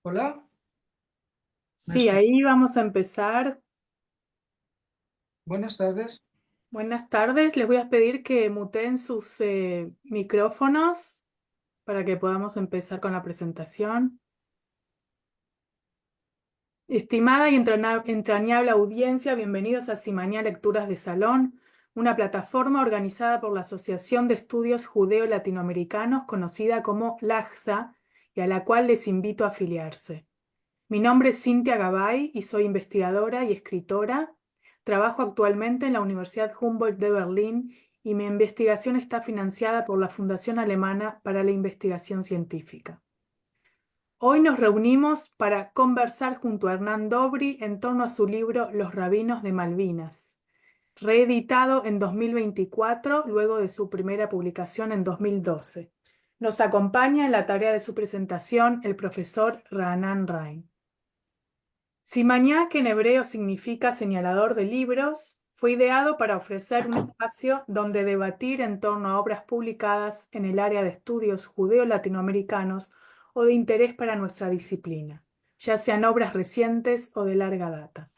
Hola, ¿me Sí, escuchas? ahí vamos a empezar. Buenas tardes. Buenas tardes. Les voy a pedir que muteen sus micrófonos para que podamos empezar con la presentación. Estimada y entrañable audiencia, bienvenidos a Simanía Lecturas de Salón, una plataforma organizada por la Asociación de Estudios Judeo-Latinoamericanos, conocida como LAJSA, y a la cual les invito a afiliarse. Mi nombre es Cintia Gabay y soy investigadora y escritora. Trabajo actualmente en la Universidad Humboldt de Berlín y mi investigación está financiada por la Fundación Alemana para la Investigación Científica. Hoy nos reunimos para conversar junto a Hernán Dobry en torno a su libro Los Rabinos de Malvinas, reeditado en 2024 luego de su primera publicación en 2012. Nos acompaña en la tarea de su presentación el profesor Raanan Rain. Simañá, que en hebreo significa señalador de libros, fue ideado para ofrecer un espacio donde debatir en torno a obras publicadas en el área de estudios judeo-latinoamericanos o de interés para nuestra disciplina, ya sean obras recientes o de larga data.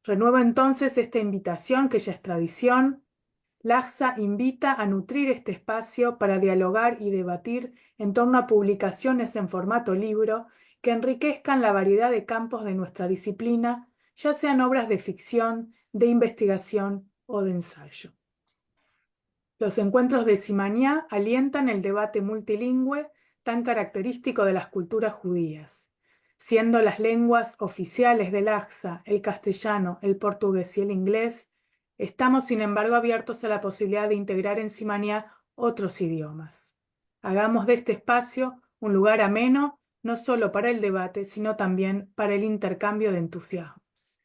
Renuevo entonces esta invitación, que ya es tradición. LAJSA invita a nutrir este espacio para dialogar y debatir en torno a publicaciones en formato libro que enriquezcan la variedad de campos de nuestra disciplina, ya sean obras de ficción, de investigación o de ensayo. Los encuentros de Simañá alientan el debate multilingüe tan característico de las culturas judías, siendo las lenguas oficiales del AXA el castellano, el portugués y el inglés. Estamos, sin embargo, abiertos a la posibilidad de integrar en Simañá otros idiomas. Hagamos de este espacio un lugar ameno, no solo para el debate, sino también para el intercambio de entusiasmos.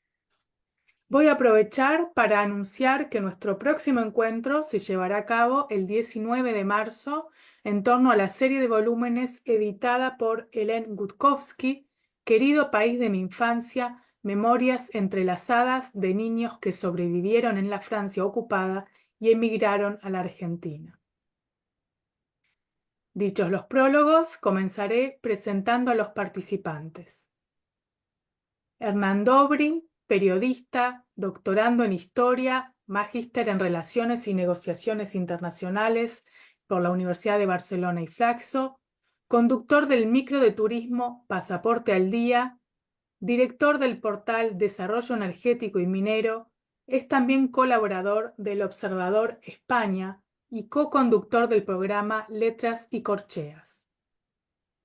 Voy a aprovechar para anunciar que nuestro próximo encuentro se llevará a cabo el 19 de marzo en torno a la serie de volúmenes editada por Hélène Gutkowski, Querido país de mi infancia, memorias entrelazadas de niños que sobrevivieron en la Francia ocupada y emigraron a la Argentina. Dichos los prólogos, comenzaré presentando a los participantes. Hernán Dobry, periodista, doctorando en Historia, magíster en Relaciones y Negociaciones Internacionales por la Universidad de Barcelona y Flaxo, conductor del micro de turismo Pasaporte al Día, director del portal Desarrollo Energético y Minero, es también colaborador del Observador España y co-conductor del programa Letras y Corcheas.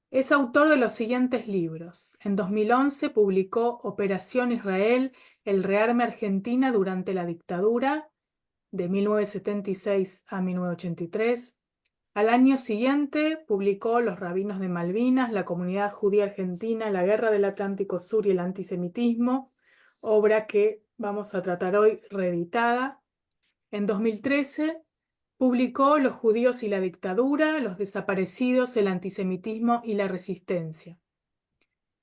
Es autor de los siguientes libros. En 2011 publicó Operación Israel, el rearme Argentina durante la dictadura, de 1976 a 1983. Al año siguiente publicó Los Rabinos de Malvinas, la comunidad judía argentina, la guerra del Atlántico Sur y el antisemitismo, obra que vamos a tratar hoy reeditada. En 2013 publicó Los judíos y la dictadura, los desaparecidos, el antisemitismo y la resistencia.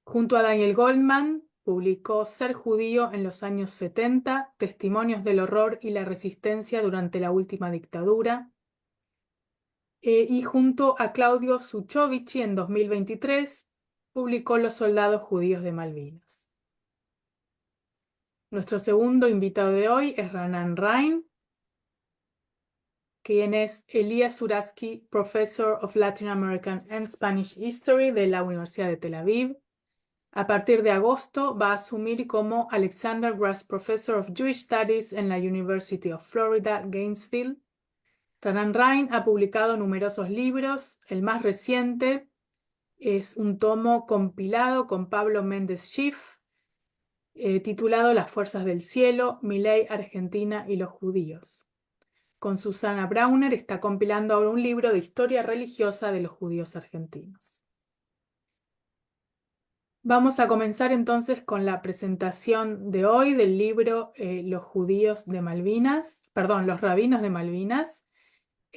Junto a Daniel Goldman, publicó Ser judío en los años 70, testimonios del horror y la resistencia durante la última dictadura. Y junto a Claudio Suchovich en 2023, publicó Los soldados judíos de Malvinas. Nuestro segundo invitado de hoy es Raanan Rain, quien es Elías Suraski, Professor of Latin American and Spanish History de la Universidad de Tel Aviv. A partir de agosto va a asumir como Alexander Grass Professor of Jewish Studies en la University of Florida, Gainesville. Raanan Rain ha publicado numerosos libros. El más reciente es un tomo compilado con Pablo Méndez Schiff, titulado Las fuerzas del cielo, Milei, Argentina y los judíos. Con Susana Brauner está compilando ahora un libro de historia religiosa de los judíos argentinos. Vamos a comenzar entonces con la presentación de hoy del libro Los judíos de Malvinas, perdón, Los rabinos de Malvinas,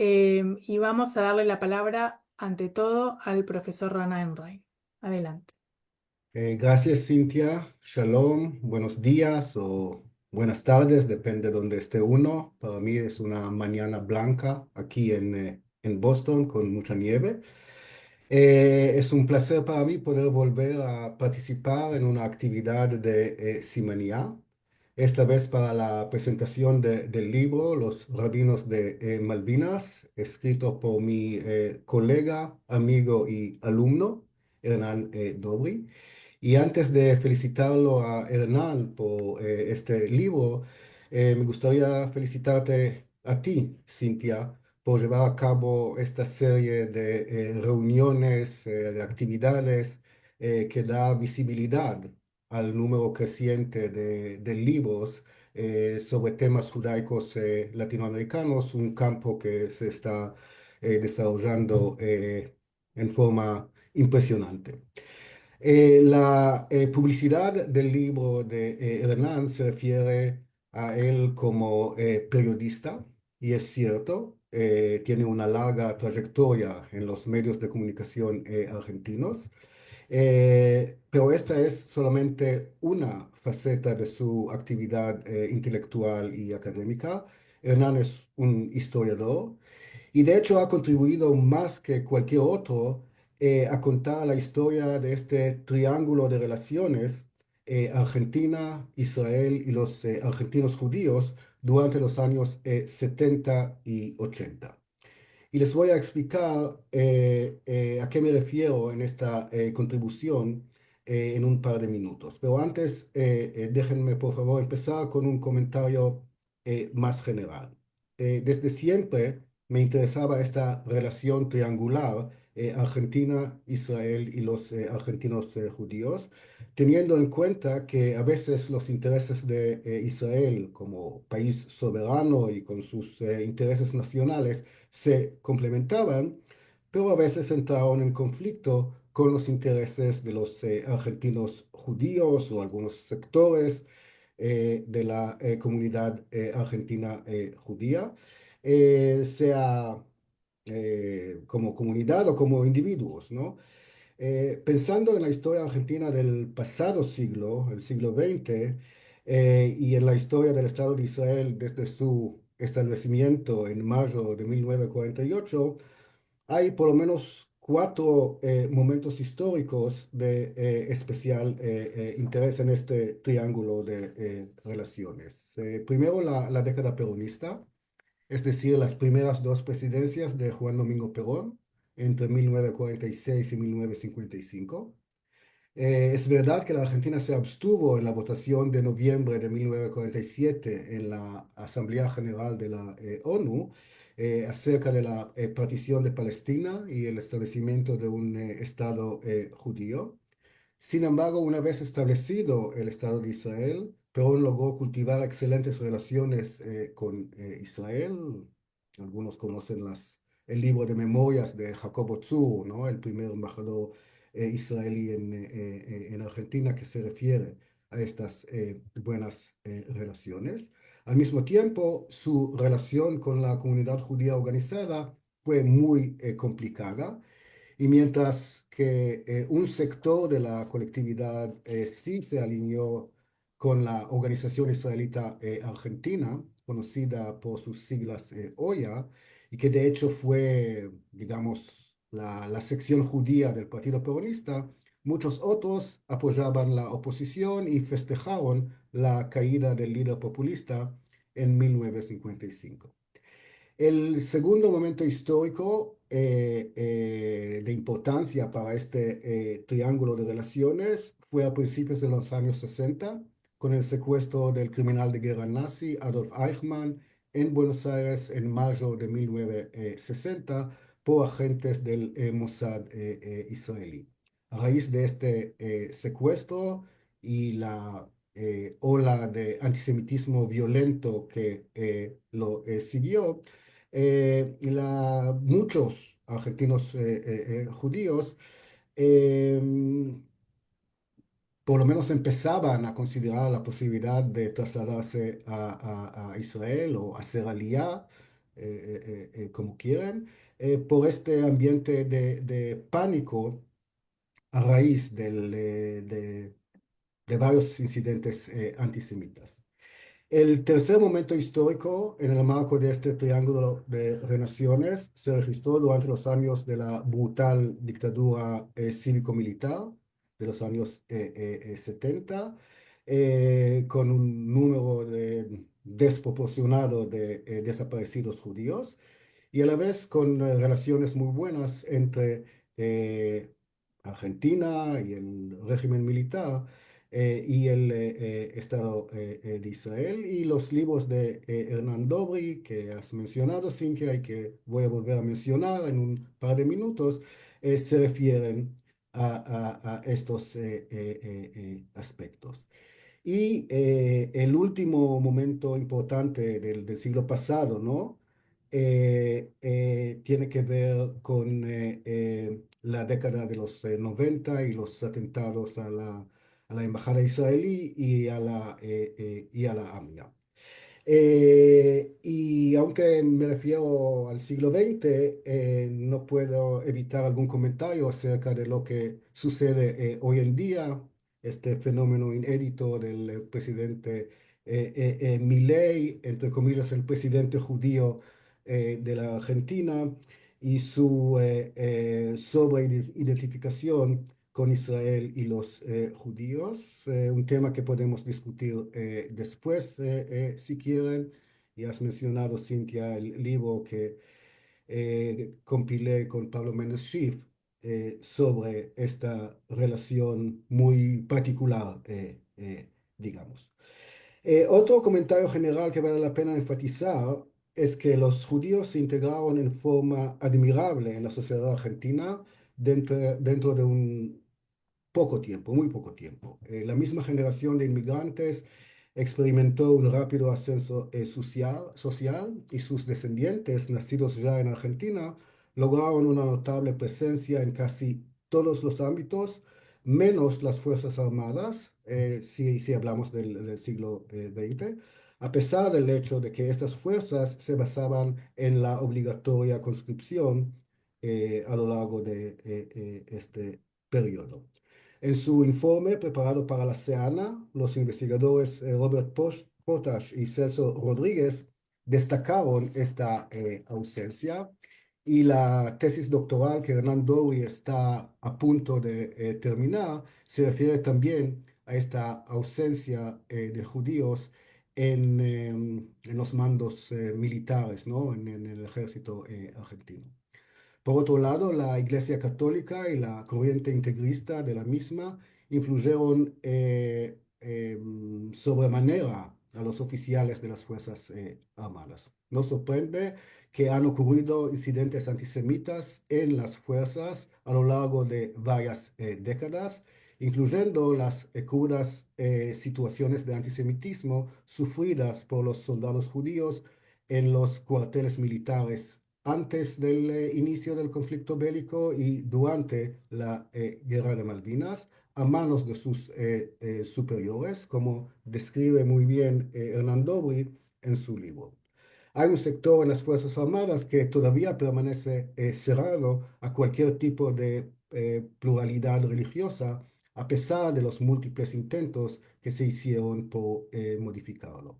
y vamos a darle la palabra ante todo al profesor Rana Enright. Adelante. Gracias, Cintia. Shalom, buenos días o buenas tardes, depende de donde esté uno. Para mí es una mañana blanca aquí en Boston con mucha nieve. Es un placer para mí poder volver a participar en una actividad de Simanía, esta vez para la presentación del libro Los Rabinos de Malvinas, escrito por mi colega, amigo y alumno, Hernán Dobri. Y antes de felicitarlo a Hernán por este libro, me gustaría felicitarte a ti, Cintia, por llevar a cabo esta serie de reuniones, de actividades que da visibilidad al número creciente de libros sobre temas judaicos latinoamericanos, un campo que se está desarrollando en forma impresionante. La publicidad del libro de Hernán se refiere a él como periodista, y es cierto, tiene una larga trayectoria en los medios de comunicación argentinos, pero esta es solamente una faceta de su actividad intelectual y académica. Hernán es un historiador y de hecho ha contribuido más que cualquier otro a contar la historia de este triángulo de relaciones Argentina, Israel y los argentinos judíos durante los años 70 y 80. Y les voy a explicar a qué me refiero en esta contribución en un par de minutos. Pero antes, déjenme por favor empezar con un comentario más general. Desde siempre me interesaba esta relación triangular Argentina, Israel y los argentinos judíos, teniendo en cuenta que a veces los intereses de Israel como país soberano y con sus intereses nacionales se complementaban, pero a veces entraron en conflicto con los intereses de los argentinos judíos o algunos sectores de la comunidad argentina judía, sea como comunidad o como individuos, ¿no? Pensando en la historia argentina del pasado siglo, el siglo XX, y en la historia del Estado de Israel desde su establecimiento en mayo de 1948, hay por lo menos cuatro momentos históricos de especial interés en este triángulo de relaciones. Primero, la década peronista, es decir, las primeras dos presidencias de Juan Domingo Perón entre 1946 y 1955. Es verdad que la Argentina se abstuvo en la votación de noviembre de 1947 en la Asamblea General de la ONU acerca de la partición de Palestina y el establecimiento de un Estado judío. Sin embargo, una vez establecido el Estado de Israel, Perón logró cultivar excelentes relaciones con Israel. Algunos conocen el libro de memorias de Jacobo Tzur, ¿no? El primer embajador israelí en Argentina que se refiere a estas buenas relaciones. Al mismo tiempo, su relación con la comunidad judía organizada fue muy complicada y mientras que un sector de la colectividad sí se alineó con la Organización Israelita Argentina, conocida por sus siglas OIA, y que de hecho fue, digamos, la sección judía del Partido Peronista, muchos otros apoyaban la oposición y festejaron la caída del líder populista en 1955. El segundo momento histórico de importancia para este triángulo de relaciones fue a principios de los años 60, con el secuestro del criminal de guerra nazi Adolf Eichmann en Buenos Aires en mayo de 1960 por agentes del Mossad israelí. A raíz de este secuestro y la ola de antisemitismo violento que lo siguió, muchos argentinos judíos eh, por lo menos empezaban a considerar la posibilidad de trasladarse a Israel o hacer aliyá, como quieran, por este ambiente de pánico a raíz de varios incidentes antisemitas. El tercer momento histórico en el marco de este triángulo de relaciones se registró durante los años de la brutal dictadura cívico-militar de los años 70, con un número desproporcionado de desaparecidos judíos y a la vez con relaciones muy buenas entre Argentina y el régimen militar y el Estado de Israel y los libros de Hernán Dobry que has mencionado, Cynthia, y que voy a volver a mencionar en un par de minutos, se refieren a estos aspectos. Y el último momento importante del siglo pasado, ¿no? Tiene que ver con la década de los 90 y los atentados a la embajada israelí y a la AMIA. Y aunque me refiero al siglo XX, no puedo evitar algún comentario acerca de lo que sucede hoy en día, este fenómeno inédito del presidente Milei, entre comillas, el presidente judío de la Argentina, y su sobreidentificación con Israel y los judíos, un tema que podemos discutir después si quieren. Y has mencionado, Cintia, el libro que compilé con Pablo Méndez Schiff sobre esta relación muy particular, digamos. Otro comentario general que vale la pena enfatizar es que los judíos se integraron en forma admirable en la sociedad argentina dentro de un poco tiempo, muy poco tiempo. La misma generación de inmigrantes experimentó un rápido ascenso social y sus descendientes, nacidos ya en Argentina, lograron una notable presencia en casi todos los ámbitos, menos las Fuerzas Armadas, si hablamos del siglo XX, a pesar del hecho de que estas fuerzas se basaban en la obligatoria conscripción a lo largo de este periodo. En su informe preparado para la SEANA, los investigadores Robert Potash y Celso Rodríguez destacaron esta ausencia y la tesis doctoral que Hernán Dobry está a punto de terminar se refiere también a esta ausencia de judíos en los mandos militares, ¿no? En el ejército argentino. Por otro lado, la Iglesia Católica y la corriente integrista de la misma influyeron sobremanera a los oficiales de las Fuerzas Armadas. No sorprende que han ocurrido incidentes antisemitas en las fuerzas a lo largo de varias décadas, incluyendo las crudas situaciones de antisemitismo sufridas por los soldados judíos en los cuarteles militares antes del inicio del conflicto bélico y durante la Guerra de Malvinas a manos de sus superiores, como describe muy bien Hernán Dobry en su libro. Hay un sector en las Fuerzas Armadas que todavía permanece cerrado a cualquier tipo de pluralidad religiosa, a pesar de los múltiples intentos que se hicieron por modificarlo.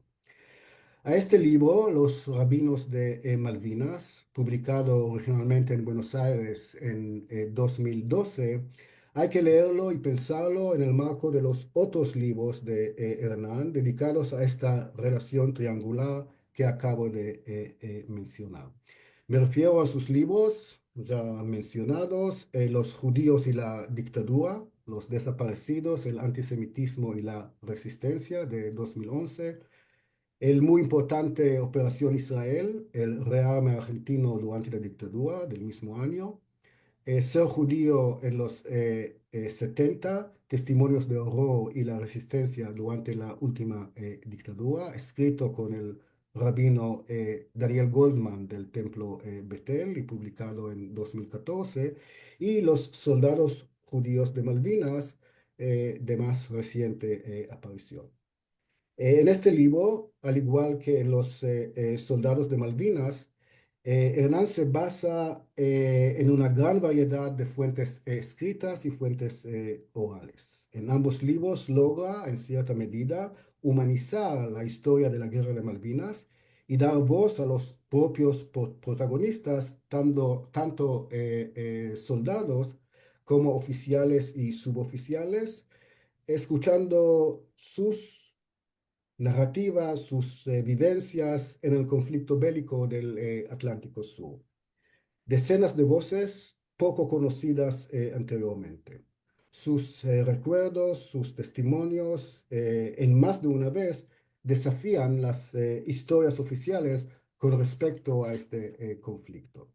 A este libro, Los Rabinos de Malvinas, publicado originalmente en Buenos Aires en 2012, hay que leerlo y pensarlo en el marco de los otros libros de Hernán dedicados a esta relación triangular que acabo de mencionar. Me refiero a sus libros ya mencionados, Los judíos y la dictadura, Los desaparecidos, el antisemitismo y la resistencia de 2011, el muy importante Operación Israel, el rearme argentino durante la dictadura del mismo año, Ser judío en los 70, testimonios de horror y la resistencia durante la última dictadura, escrito con el rabino Daniel Goldman del Templo Betel y publicado en 2014, y Los soldados judíos de Malvinas, de más reciente aparición. En este libro, al igual que en los soldados de Malvinas, Hernán se basa en una gran variedad de fuentes escritas y fuentes orales. En ambos libros logra, en cierta medida, humanizar la historia de la Guerra de Malvinas y dar voz a los propios protagonistas, tanto soldados como oficiales y suboficiales, escuchando sus narrativas, sus vivencias en el conflicto bélico del Atlántico Sur. Decenas de voces poco conocidas anteriormente. Sus recuerdos, sus testimonios, en más de una vez, desafían las historias oficiales con respecto a este conflicto.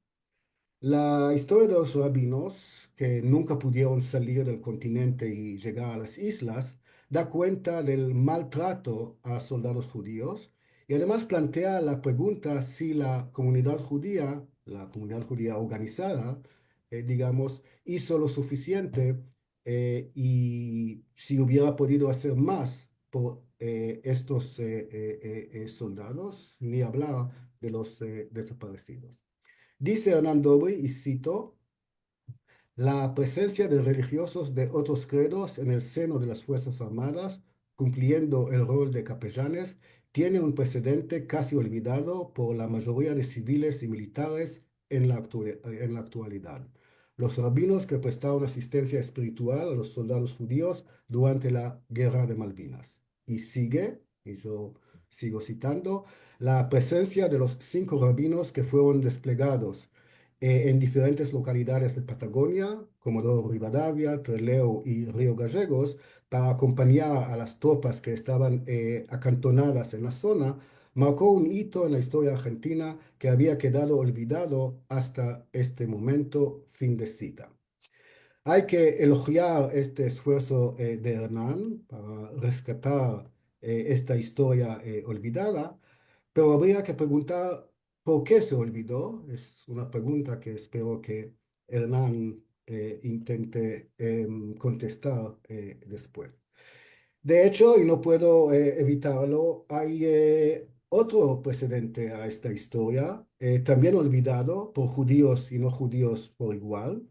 La historia de los rabinos, que nunca pudieron salir del continente y llegar a las islas, da cuenta del maltrato a soldados judíos y además plantea la pregunta si la comunidad judía organizada, digamos, hizo lo suficiente y si hubiera podido hacer más por estos soldados, ni hablar de los desaparecidos. Dice Hernán Dobry, y cito, la presencia de religiosos de otros credos en el seno de las Fuerzas Armadas, cumpliendo el rol de capellanes, tiene un precedente casi olvidado por la mayoría de civiles y militares en la actualidad. Los rabinos que prestaron asistencia espiritual a los soldados judíos durante la Guerra de Malvinas. Y sigue, y yo sigo citando, la presencia de los 5 rabinos que fueron desplegados en diferentes localidades de Patagonia, Comodoro Rivadavia, Trelew y Río Gallegos, para acompañar a las tropas que estaban acantonadas en la zona, marcó un hito en la historia argentina que había quedado olvidado hasta este momento. Fin de cita. Hay que elogiar este esfuerzo de Hernán para rescatar esta historia olvidada, pero habría que preguntar por qué se olvidó. Es una pregunta que espero que Hernán intente contestar después. De hecho, y no puedo evitarlo, hay otro precedente a esta historia, también olvidado por judíos y no judíos por igual,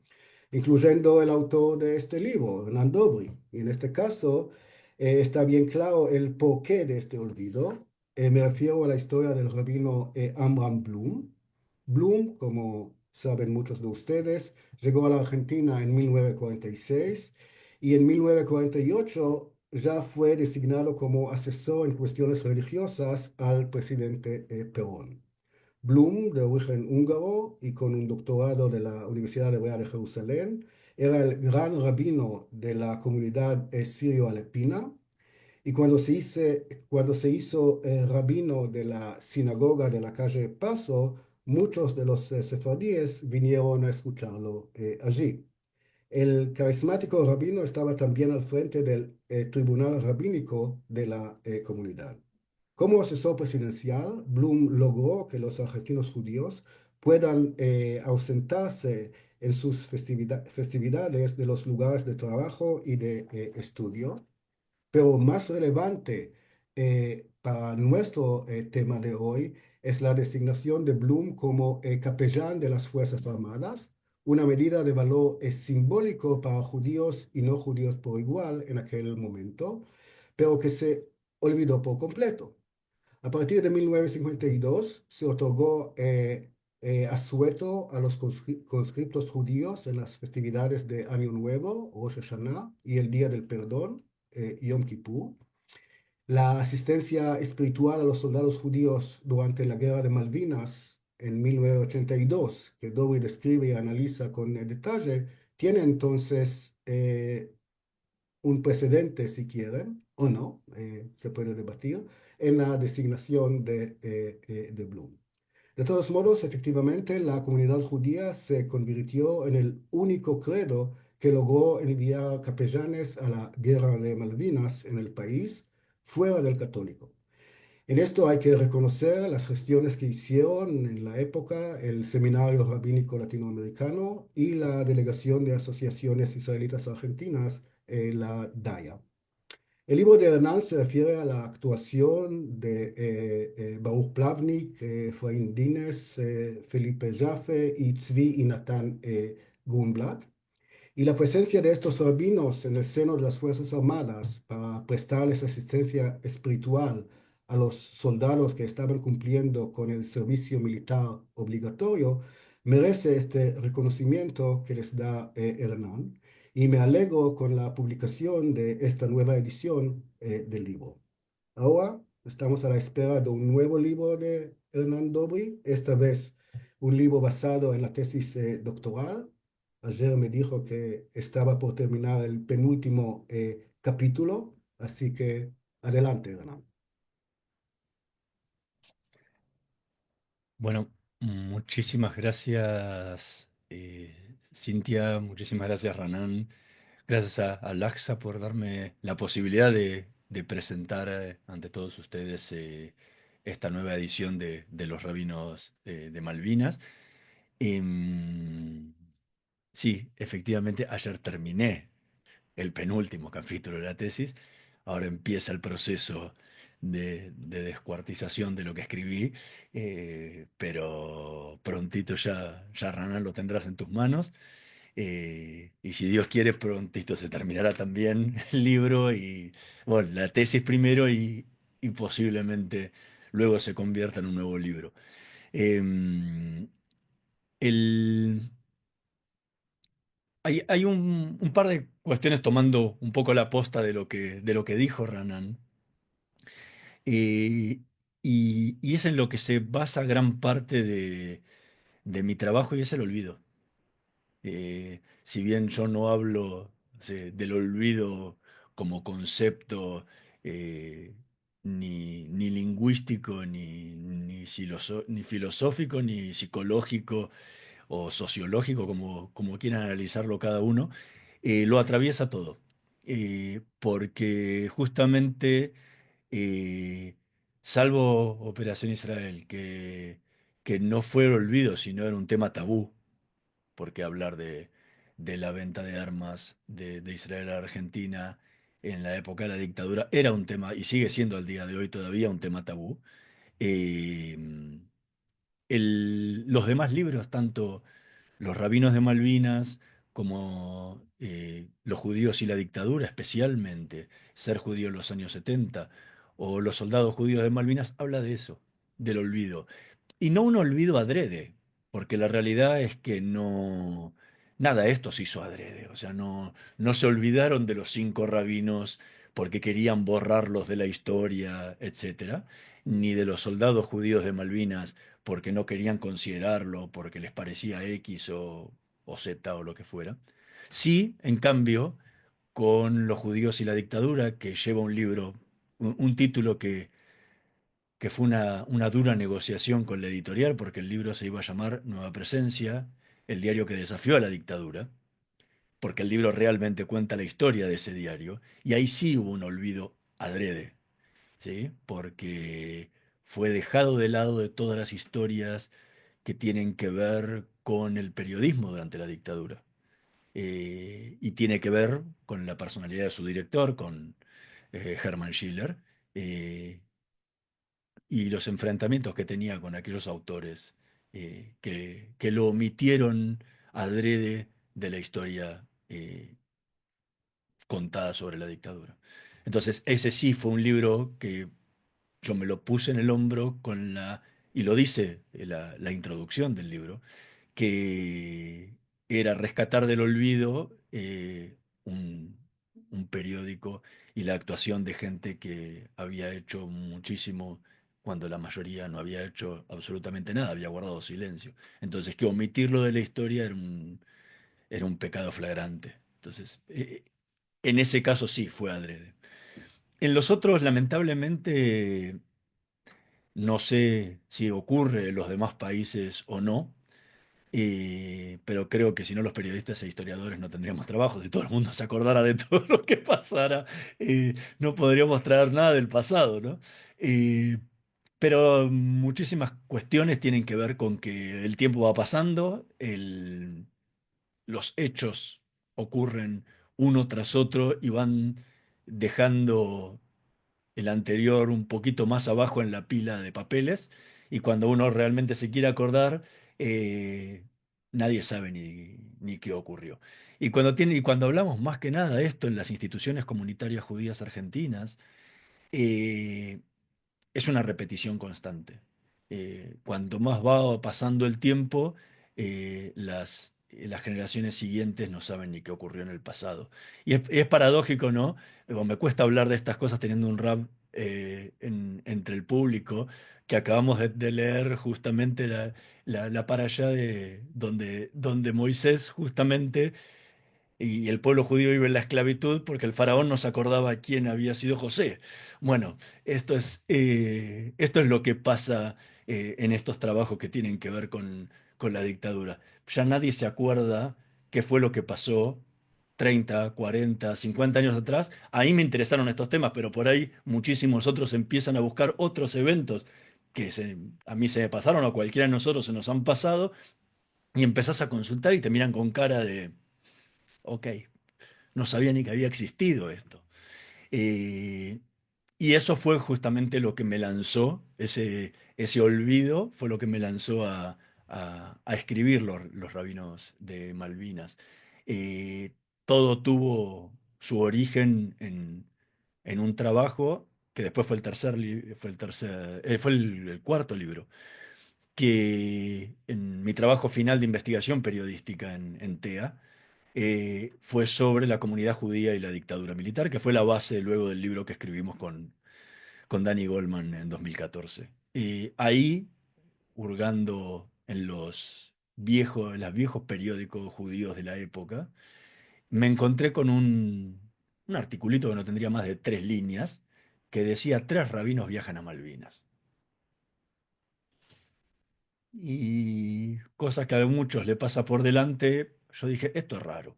incluyendo el autor de este libro, Hernán Dobry. Y en este caso está bien claro el porqué de este olvido. Me refiero a la historia del rabino Amram Blum. Blum, como saben muchos de ustedes, llegó a la Argentina en 1946 y en 1948 ya fue designado como asesor en cuestiones religiosas al presidente Perón. Blum, de origen húngaro y con un doctorado de la Universidad Hebrea de Jerusalén, era el gran rabino de la comunidad sirio-alepina y cuando se hizo rabino de la sinagoga de la calle Paso, muchos de los sefardíes vinieron a escucharlo allí. El carismático rabino estaba también al frente del tribunal rabínico de la comunidad. Como asesor presidencial, Blum logró que los argentinos judíos puedan ausentarse en sus festividades de los lugares de trabajo y de estudio. Pero más relevante para nuestro tema de hoy es la designación de Blum como capellán de las Fuerzas Armadas, una medida de valor simbólico para judíos y no judíos por igual en aquel momento, pero que se olvidó por completo. A partir de 1952 se otorgó asueto a los conscriptos judíos en las festividades de Año Nuevo, Rosh Hashanah, y el Día del Perdón, Yom Kippur. La asistencia espiritual a los soldados judíos durante la Guerra de Malvinas en 1982, que Dobry describe y analiza con detalle, tiene entonces un precedente, si quieren, o no, se puede debatir, en la designación de Blum. De todos modos, efectivamente, la comunidad judía se convirtió en el único credo que logró enviar capellanes a la Guerra de Malvinas en el país, fuera del católico. En esto hay que reconocer las gestiones que hicieron en la época el Seminario Rabínico Latinoamericano y la Delegación de Asociaciones Israelitas Argentinas, la DAIA. El libro de Hernán se refiere a la actuación de Baruch Plavnik, Efraín Dines, Felipe Jaffe y Tzvi y Natán Grunblatt. Y la presencia de estos rabinos en el seno de las Fuerzas Armadas para prestarles asistencia espiritual a los soldados que estaban cumpliendo con el servicio militar obligatorio merece este reconocimiento que les da Hernán. Y me alegro con la publicación de esta nueva edición del libro. Ahora estamos a la espera de un nuevo libro de Hernán Dobry, esta vez un libro basado en la tesis doctoral. Ayer me dijo que estaba por terminar el penúltimo capítulo, así que adelante, Hernán. Bueno, muchísimas gracias, Cintia, muchísimas gracias, Ranán. Gracias a Laxa por darme la posibilidad de presentar ante todos ustedes esta nueva edición de Los Rabinos de Malvinas. Em, sí, efectivamente, ayer terminé el penúltimo capítulo de la tesis. Ahora empieza el proceso de descuartización de lo que escribí, pero prontito ya Ranán lo tendrás en tus manos. Y si Dios quiere, prontito se terminará también el libro y, bueno, la tesis primero y posiblemente luego se convierta en un nuevo libro. Em, el, hay un par de cuestiones tomando un poco la posta de lo que dijo Ranán, eh, y es en lo que se basa gran parte de mi trabajo y es el olvido. Si bien yo no hablo del olvido como concepto ni lingüístico, ni filosófico, ni psicológico o sociológico, como quieran analizarlo cada uno, lo atraviesa todo. Porque justamente, eh, salvo Operación Israel, que no fue el olvido, sino era un tema tabú, porque hablar de la venta de armas de Israel a Argentina en la época de la dictadura era un tema, y sigue siendo al día de hoy todavía un tema tabú. Eh, los demás libros, tanto Los Rabinos de Malvinas como Los Judíos y la Dictadura, especialmente Ser judío en los años 70, o Los Soldados Judíos de Malvinas, habla de eso, del olvido. Y no un olvido adrede, porque la realidad es que no, nada de esto se hizo adrede. O sea, no se olvidaron de los 5 rabinos porque querían borrarlos de la historia, etcétera, ni de los soldados judíos de Malvinas porque no querían considerarlo, porque les parecía X o Z o lo que fuera. Sí, en cambio, con los judíos y la dictadura, que lleva un libro, un título que fue una dura negociación con la editorial, porque el libro se iba a llamar Nueva Presencia, el diario que desafió a la dictadura, porque el libro realmente cuenta la historia de ese diario, y ahí sí hubo un olvido adrede, ¿sí? Porque fue dejado de lado de todas las historias que tienen que ver con el periodismo durante la dictadura. Y tiene que ver con la personalidad de su director, con Hermann Schiller, eh, y los enfrentamientos que tenía con aquellos autores que lo omitieron adrede de la historia contada sobre la dictadura. Entonces, ese sí fue un libro que yo me lo puse en el hombro y lo dice la introducción del libro, que era rescatar del olvido un periódico y la actuación de gente que había hecho muchísimo cuando la mayoría no había hecho absolutamente nada, había guardado silencio. Entonces, que omitirlo de la historia era un pecado flagrante. Entonces, en ese caso sí fue adrede. En los otros, lamentablemente, no sé si ocurre en los demás países o no, pero creo que si no los periodistas e historiadores no tendríamos trabajo. Si todo el mundo se acordara de todo lo que pasara, no podríamos traer nada del pasado, ¿no? Eh, pero muchísimas cuestiones tienen que ver con que el tiempo va pasando, los hechos ocurren uno tras otro y van dejando el anterior un poquito más abajo en la pila de papeles, y cuando uno realmente se quiere acordar, eh, nadie sabe ni qué ocurrió. Y cuando hablamos más que nada de esto en las instituciones comunitarias judías argentinas, eh, es una repetición constante. Cuanto más va pasando el tiempo, las generaciones siguientes no saben ni qué ocurrió en el pasado. Y es paradójico, ¿no? Me cuesta hablar de estas cosas teniendo un rap entre el público, que acabamos de leer justamente la parashá de donde Moisés justamente y el pueblo judío vive en la esclavitud porque el faraón no se acordaba quién había sido José. Bueno, esto es lo que pasa en estos trabajos que tienen que ver con la dictadura. Ya nadie se acuerda qué fue lo que pasó 30, 40, 50 años atrás. Ahí me interesaron estos temas, pero por ahí muchísimos otros empiezan a buscar otros eventos a mí se me pasaron o a cualquiera de nosotros se nos han pasado y empezás a consultar y te miran con cara de, ok. No sabía ni que había existido esto. Eh, y eso fue justamente lo que me lanzó, ese olvido fue lo que me lanzó a escribir los rabinos de Malvinas. Eh, Todo tuvo su origen en un trabajo que después fue el cuarto libro, que en mi trabajo final de investigación periodística en TEA, fue sobre la comunidad judía y la dictadura militar, que fue la base luego del libro que escribimos con Danny Goldman en 2014. Y ahí, hurgando en en los viejos periódicos judíos de la época, me encontré con un articulito que no tendría más de 3 líneas, que decía: 3 rabinos viajan a Malvinas. Y cosas que a muchos le pasa por delante, yo dije, esto es raro.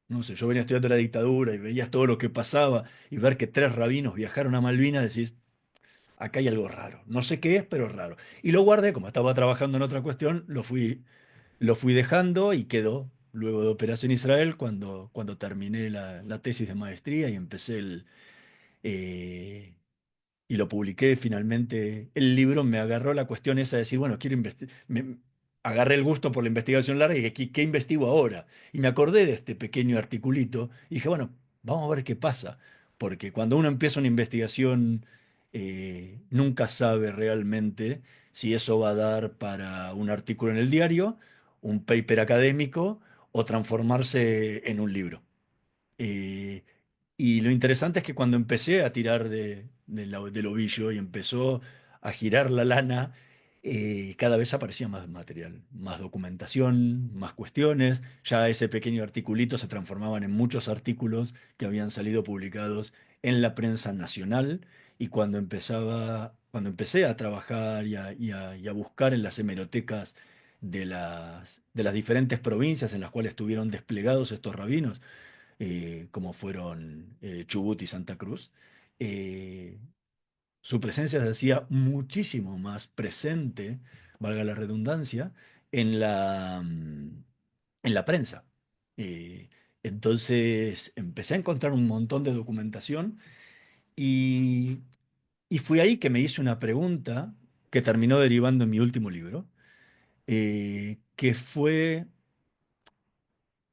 No sé, yo venía estudiando la dictadura y veías todo lo que pasaba y ver que 3 rabinos viajaron a Malvinas, decís, acá hay algo raro. No sé qué es, pero es raro. Y lo guardé, como estaba trabajando en otra cuestión, lo fui dejando y quedó. Luego de Operación Israel, cuando terminé la tesis de maestría y empecé eh, y lo publiqué finalmente, el libro me agarró la cuestión esa de decir, bueno, quiero investigar, agarré el gusto por la investigación larga y dije, ¿qué investigo ahora? Y me acordé de este pequeño articulito y dije, bueno, vamos a ver qué pasa, porque cuando uno empieza una investigación, nunca sabe realmente si eso va a dar para un artículo en el diario, un paper académico o transformarse en un libro. Eh, y lo interesante es que cuando empecé a tirar del ovillo y empezó a girar la lana, cada vez aparecía más material, más documentación, más cuestiones. Ya ese pequeño articulito se transformaban en muchos artículos que habían salido publicados en la prensa nacional. Y cuando empecé a trabajar y a buscar en las hemerotecas de las diferentes provincias en las cuales estuvieron desplegados estos rabinos, como fueron Chubut y Santa Cruz, eh, su presencia se hacía muchísimo más presente, valga la redundancia, en la prensa. Eh, entonces empecé a encontrar un montón de documentación y, y fue ahí que me hice una pregunta que terminó derivando en mi último libro, que fue,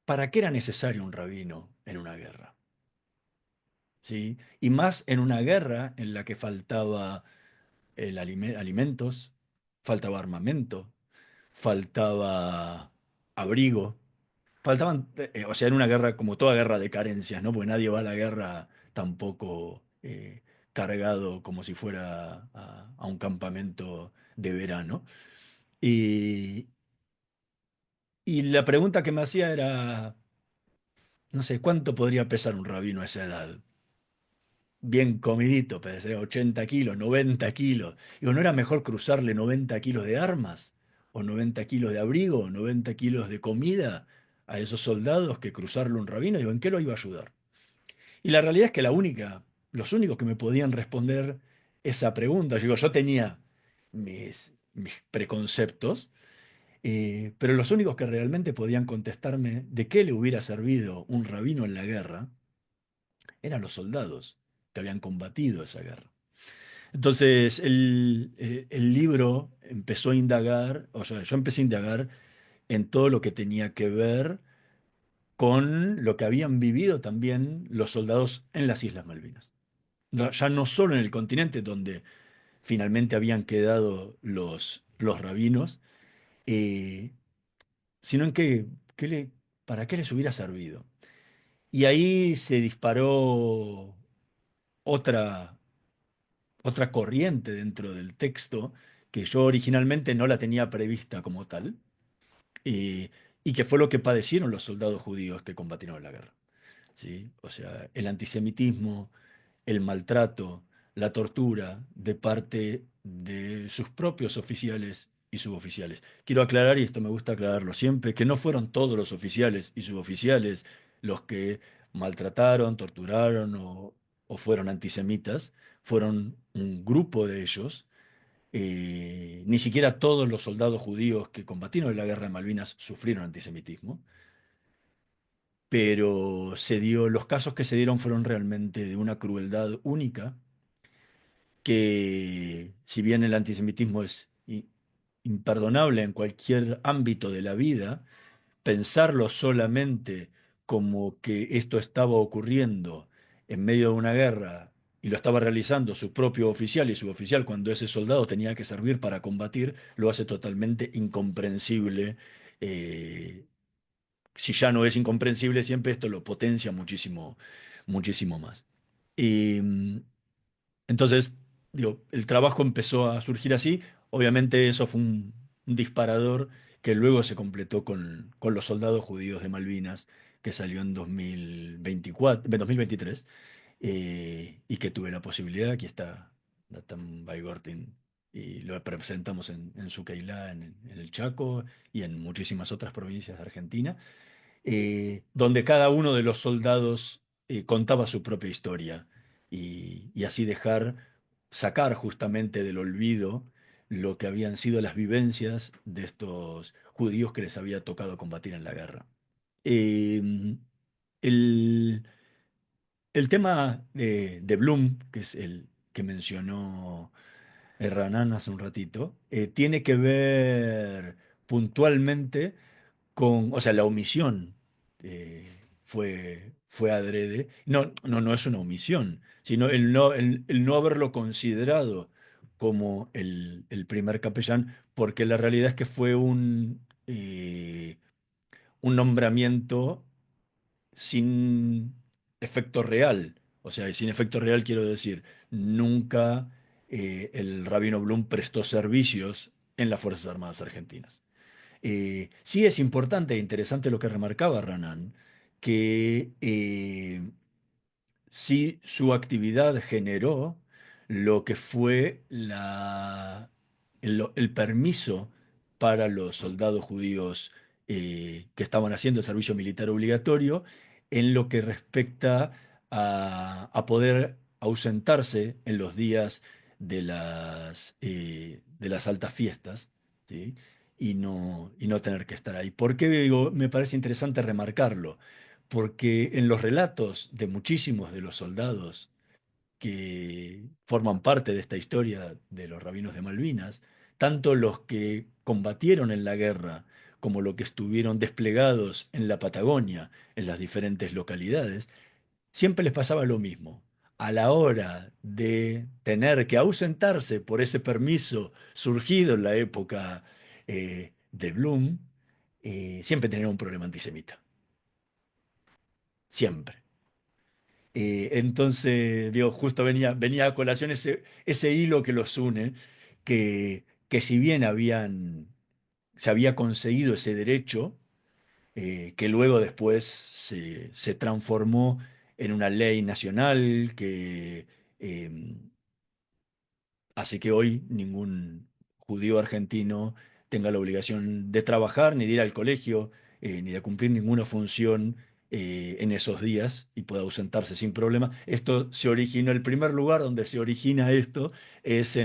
¿para qué era necesario un rabino en una guerra? ¿Sí? Y más en una guerra en la que faltaba alimentos, faltaba armamento, faltaba abrigo, faltaban, o sea, en una guerra como toda guerra de carencias, ¿no? Porque nadie va a la guerra tampoco cargado como si fuera a un campamento de verano. Y, y la pregunta que me hacía era, no sé, ¿cuánto podría pesar un rabino a esa edad? Bien comidito, pesaría 80 kilos, 90 kilos. Digo, ¿no era mejor cruzarle 90 kilos de armas? ¿O 90 kilos de abrigo? ¿O 90 kilos de comida a esos soldados que cruzarle un rabino? Digo, ¿en qué lo iba a ayudar? Y la realidad es que los únicos que me podían responder esa pregunta, digo, yo tenía mis preconceptos, pero los únicos que realmente podían contestarme de qué le hubiera servido un rabino en la guerra eran los soldados que habían combatido esa guerra. Entonces, el libro empezó a indagar, o sea, yo empecé a indagar en todo lo que tenía que ver con lo que habían vivido también los soldados en las Islas Malvinas. Ya no solo en el continente donde finalmente habían quedado los rabinos, eh, sino en para qué les hubiera servido. Y ahí se disparó otra, otra corriente dentro del texto que yo originalmente no la tenía prevista como tal, eh, y que fue lo que padecieron los soldados judíos que combatieron la guerra. ¿Sí? O sea, el antisemitismo, el maltrato, la tortura de parte de sus propios oficiales y suboficiales. Quiero aclarar, y esto me gusta aclararlo siempre, que no fueron todos los oficiales y suboficiales los que maltrataron, torturaron o fueron antisemitas, fueron un grupo de ellos. Ni siquiera todos los soldados judíos que combatieron en la guerra de Malvinas sufrieron antisemitismo, pero los casos que se dieron fueron realmente de una crueldad única, que si bien el antisemitismo es imperdonable en cualquier ámbito de la vida, pensarlo solamente como que esto estaba ocurriendo en medio de una guerra y lo estaba realizando su propio oficial y suboficial cuando ese soldado tenía que servir para combatir, lo hace totalmente incomprensible. eh, si ya no es incomprensible siempre, esto lo potencia muchísimo, muchísimo más. Y entonces, digo, el trabajo empezó a surgir así. Obviamente eso fue un disparador que luego se completó con los soldados judíos de Malvinas, que salió en 2024, en 2023, y que tuve la posibilidad, aquí está Nathan Baigortin, y lo presentamos en Sucailá, en el Chaco, y en muchísimas otras provincias de Argentina, donde cada uno de los soldados contaba su propia historia y así sacar justamente del olvido lo que habían sido las vivencias de estos judíos que les había tocado combatir en la guerra. Eh, el, el tema de Bloom, que es el que mencionó Ranán hace un ratito, tiene que ver puntualmente o sea, la omisión fue adrede. No, no, no es una omisión, sino el no haberlo considerado como el primer capellán, porque la realidad es que fue un nombramiento sin efecto real. O sea, y sin efecto real quiero decir, nunca el rabino Blum prestó servicios en las Fuerzas Armadas Argentinas. Sí es importante e interesante lo que remarcaba Ranán, que sí su actividad generó lo que fue el permiso para los soldados judíos que estaban haciendo el servicio militar obligatorio en lo que respecta a poder ausentarse en los días de las altas fiestas, ¿sí? Y no tener que estar ahí. ¿Por qué digo? Me parece interesante remarcarlo, porque en los relatos de muchísimos de los soldados que forman parte de esta historia de los rabinos de Malvinas, tanto los que combatieron en la guerra como los que estuvieron desplegados en la Patagonia, en las diferentes localidades, siempre les pasaba lo mismo. A la hora de tener que ausentarse por ese permiso surgido en la época de Bloom, siempre tenían un problema antisemita. Siempre. Entonces, digo, justo venía a colación ese hilo que los une, que si bien se había conseguido ese derecho, que luego después se transformó en una ley nacional que eh, hace que hoy ningún judío argentino tenga la obligación de trabajar, ni de ir al colegio, ni de cumplir ninguna función en esos días y pueda ausentarse sin problema. Esto se originó, el primer lugar donde se origina esto es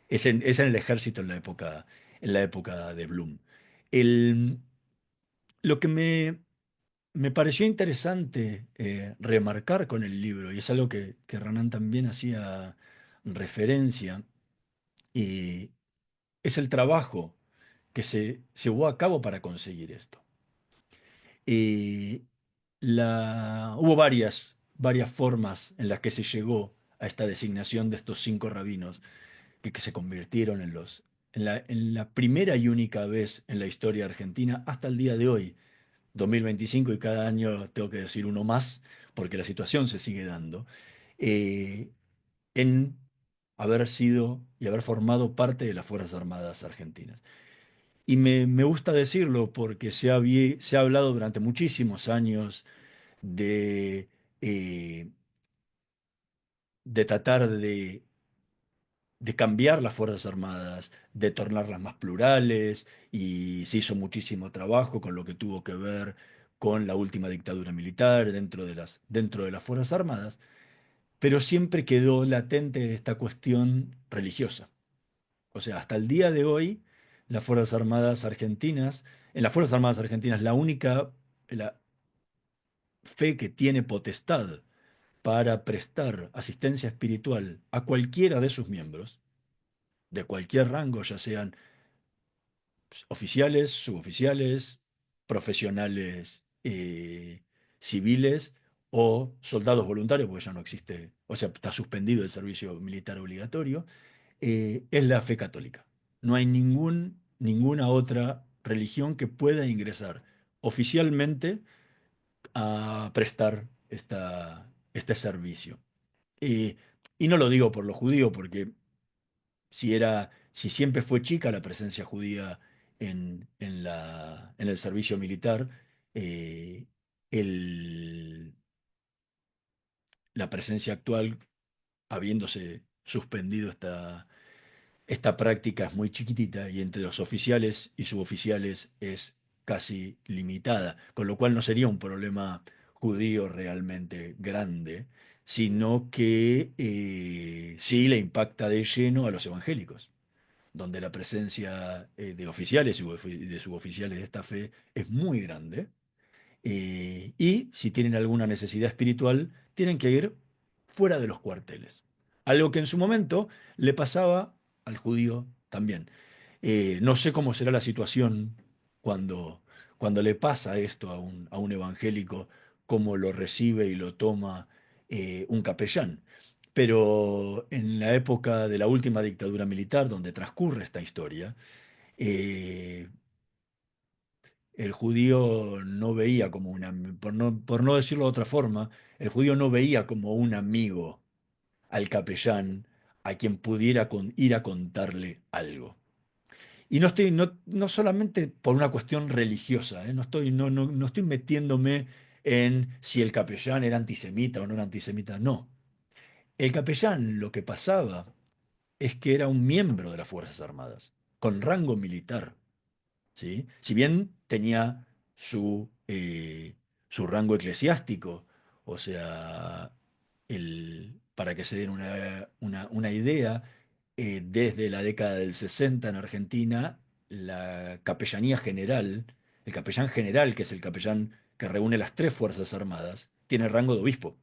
es en el ejército en la época de Bloom. El- lo que me pareció interesante remarcar con el libro, y es algo que Renan también hacía referencia, es el trabajo que se llevó a cabo para conseguir esto. Eh, Hubo varias formas en las que se llegó a esta designación de estos 5 rabinos que se convirtieron en la primera y única vez en la historia argentina hasta el día de hoy, 2025, y cada año tengo que decir uno más, porque la situación se sigue dando, eh, en haber sido y haber formado parte de las Fuerzas Armadas argentinas. Y me gusta decirlo porque se ha hablado durante muchísimos años de, eh, de tratar de cambiar las Fuerzas Armadas, de tornarlas más plurales, y se hizo muchísimo trabajo con lo que tuvo que ver con la última dictadura militar dentro de las Fuerzas Armadas, pero siempre quedó latente esta cuestión religiosa. O sea, hasta el día de hoy, las Fuerzas Armadas argentinas, en las Fuerzas Armadas argentinas, la fe que tiene potestad para prestar asistencia espiritual a cualquiera de sus miembros, de cualquier rango, ya sean oficiales, suboficiales, profesionales civiles o soldados voluntarios, porque ya no existe, o sea, está suspendido el servicio militar obligatorio, es la fe católica. No hay ninguna otra religión que pueda ingresar oficialmente a prestar este servicio. Eh, y no lo digo por lo judío, porque si siempre fue chica la presencia judía en el servicio militar, eh, el- la presencia actual, habiéndose suspendido esta práctica, es muy chiquitita y entre los oficiales y suboficiales es casi limitada, con lo cual no sería un problema judío realmente grande, sino que sí le impacta de lleno a los evangélicos, donde la presencia de oficiales y de suboficiales de esta fe es muy grande. Y si tienen alguna necesidad espiritual, tienen que ir fuera de los cuarteles. Algo que en su momento le pasaba al judío también. No sé cómo será la situación cuando, cuando le pasa esto a un evangélico, cómo lo recibe y lo toma un capellán. Pero en la época de la última dictadura militar, donde transcurre esta historia, eh, el judío no veía como por no decirlo de otra forma, el judío no veía como un amigo al capellán a quien pudiera ir a contarle algo. Y no solamente por una cuestión religiosa, ¿eh? No estoy metiéndome en si el capellán era antisemita o no era antisemita, no. El capellán lo que pasaba es que era un miembro de las Fuerzas Armadas, con rango militar. ¿Sí? Si bien tenía su rango eclesiástico, o sea, para que se den una idea, desde la década del 60 en Argentina, la capellanía general, el capellán general, que es el capellán que reúne las 3 Fuerzas Armadas, tiene rango de obispo,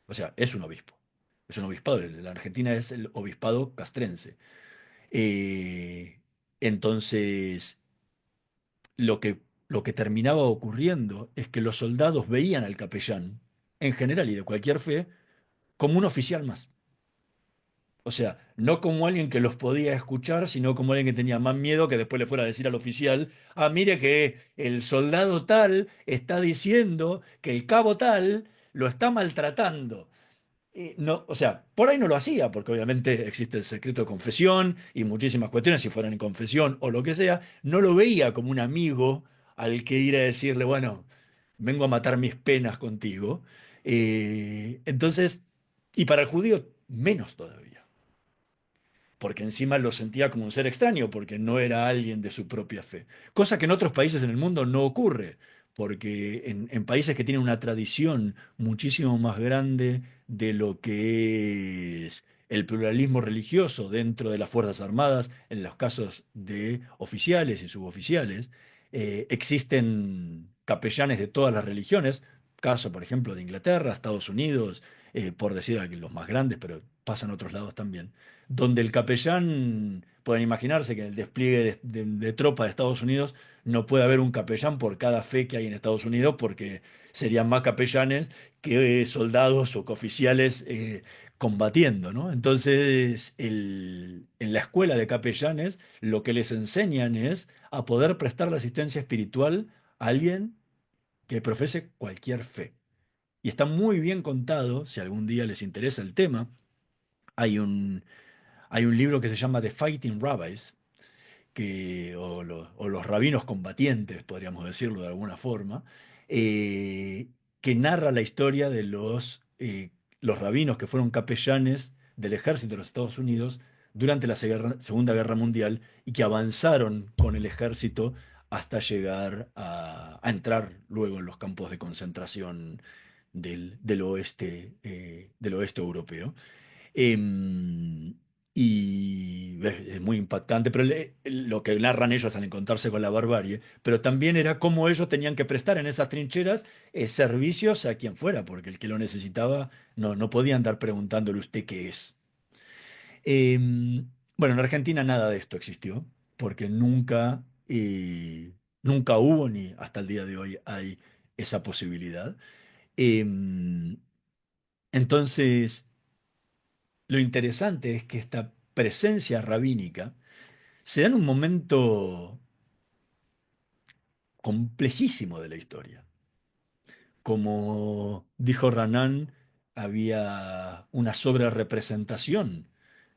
o sea, es un obispo. Es un obispado, la Argentina es el obispado castrense. Eh, entonces, lo que, lo que terminaba ocurriendo es que los soldados veían al capellán, en general y de cualquier fe, como un oficial más. O sea, no como alguien que los podía escuchar, sino como alguien que tenía más miedo que después le fuera a decir al oficial, ah, mire que el soldado tal está diciendo que el cabo tal lo está maltratando. No, o sea, por ahí no lo hacía, porque obviamente existe el secreto de confesión y muchísimas cuestiones, si fueran en confesión o lo que sea, no lo veía como un amigo al que ir a decirle, bueno, vengo a matar mis penas contigo. Entonces, y para el judío, menos todavía, porque encima lo sentía como un ser extraño, porque no era alguien de su propia fe. Cosa que en otros países en el mundo no ocurre, porque en países que tienen una tradición muchísimo más grande de lo que es el pluralismo religioso dentro de las Fuerzas Armadas, en los casos de oficiales y suboficiales, existen capellanes de todas las religiones, caso por ejemplo de Inglaterra, Estados Unidos, por decir los más grandes, pero pasan a otros lados también, donde el capellán, pueden imaginarse que en el despliegue de tropas de Estados Unidos no puede haber un capellán por cada fe que hay en Estados Unidos, porque serían más capellanes que soldados o que oficiales combatiendo, ¿no? Entonces, en la escuela de capellanes, lo que les enseñan es a poder prestar la asistencia espiritual a alguien que profese cualquier fe. Y está muy bien contado, si algún día les interesa el tema, hay hay un libro que se llama The Fighting Rabbis, o los rabinos combatientes, podríamos decirlo de alguna forma, eh, que narra la historia de los rabinos que fueron capellanes del ejército de los Estados Unidos durante la Segunda Guerra Mundial y que avanzaron con el ejército hasta llegar a entrar luego en los campos de concentración del oeste europeo. Em, y es muy impactante, pero lo que narran ellos al encontrarse con la barbarie, pero también era cómo ellos tenían que prestar en esas trincheras servicios a quien fuera, porque el que lo necesitaba no podía andar preguntándole usted qué es. Bueno, en Argentina nada de esto existió, porque nunca hubo, ni hasta el día de hoy hay esa posibilidad. Em, entonces, lo interesante es que esta presencia rabínica se da en un momento complejísimo de la historia. Como dijo Ranán, había una sobrerepresentación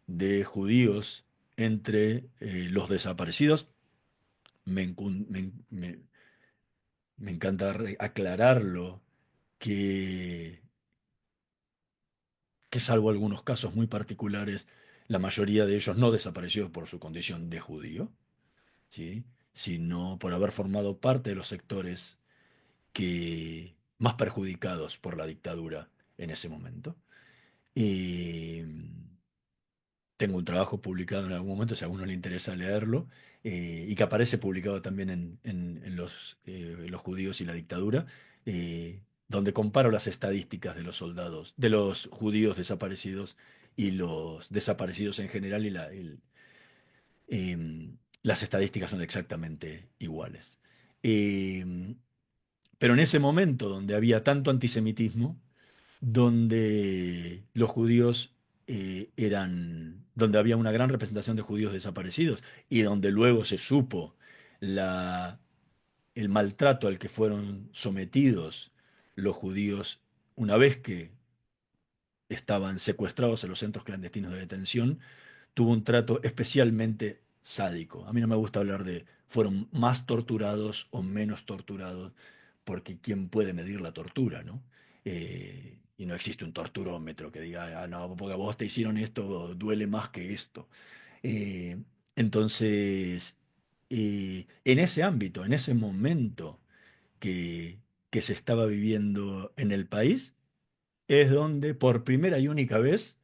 de judíos entre los desaparecidos. Me encanta aclararlo, que, que salvo algunos casos muy particulares, la mayoría de ellos no desaparecidos por su condición de judío, ¿sí? Sino por haber formado parte de los sectores más perjudicados por la dictadura en ese momento. Y tengo un trabajo publicado en algún momento, si a alguno le interesa leerlo, y que aparece publicado también en los judíos y la dictadura, donde comparo las estadísticas de los soldados, de los judíos desaparecidos y los desaparecidos en general, las estadísticas son exactamente iguales. Eh, pero en ese momento donde había tanto antisemitismo, donde los judíos donde había una gran representación de judíos desaparecidos y donde luego se supo la, el maltrato al que fueron sometidos los judíos una vez que estaban secuestrados en los centros clandestinos de detención, tuvo un trato especialmente sádico. A mí no me gusta hablar de fueron más torturados o menos torturados, porque ¿quién puede medir la tortura, no? Y no existe un torturómetro que diga, ah, no, porque a vos te hicieron esto, duele más que esto. Eh, entonces, en ese ámbito, en ese momento que se estaba viviendo en el país, es donde por primera y única vez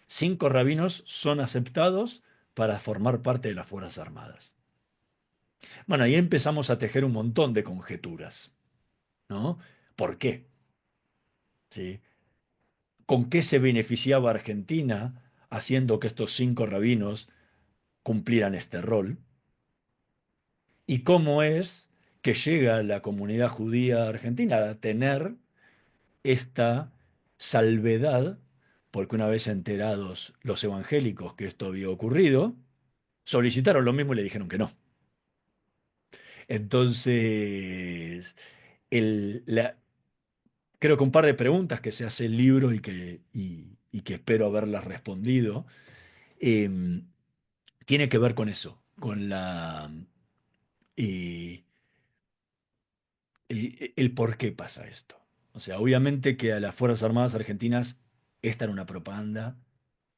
5 rabinos son aceptados para formar parte de las Fuerzas Armadas. Bueno, ahí empezamos a tejer un montón de conjeturas, ¿no? ¿Por qué? ¿Sí? ¿Con qué se beneficiaba Argentina haciendo que estos 5 rabinos cumplieran este rol? ¿Y cómo es que llega la comunidad judía argentina a tener esta salvedad? Porque una vez enterados los evangélicos que esto había ocurrido, solicitaron lo mismo y le dijeron que no. Entonces, el- la- creo que un par de preguntas que se hace el libro y que espero haberlas respondido, em, tiene que ver con eso, con eh, el por qué pasa esto. O sea, obviamente que a las Fuerzas Armadas Argentinas esta era una propaganda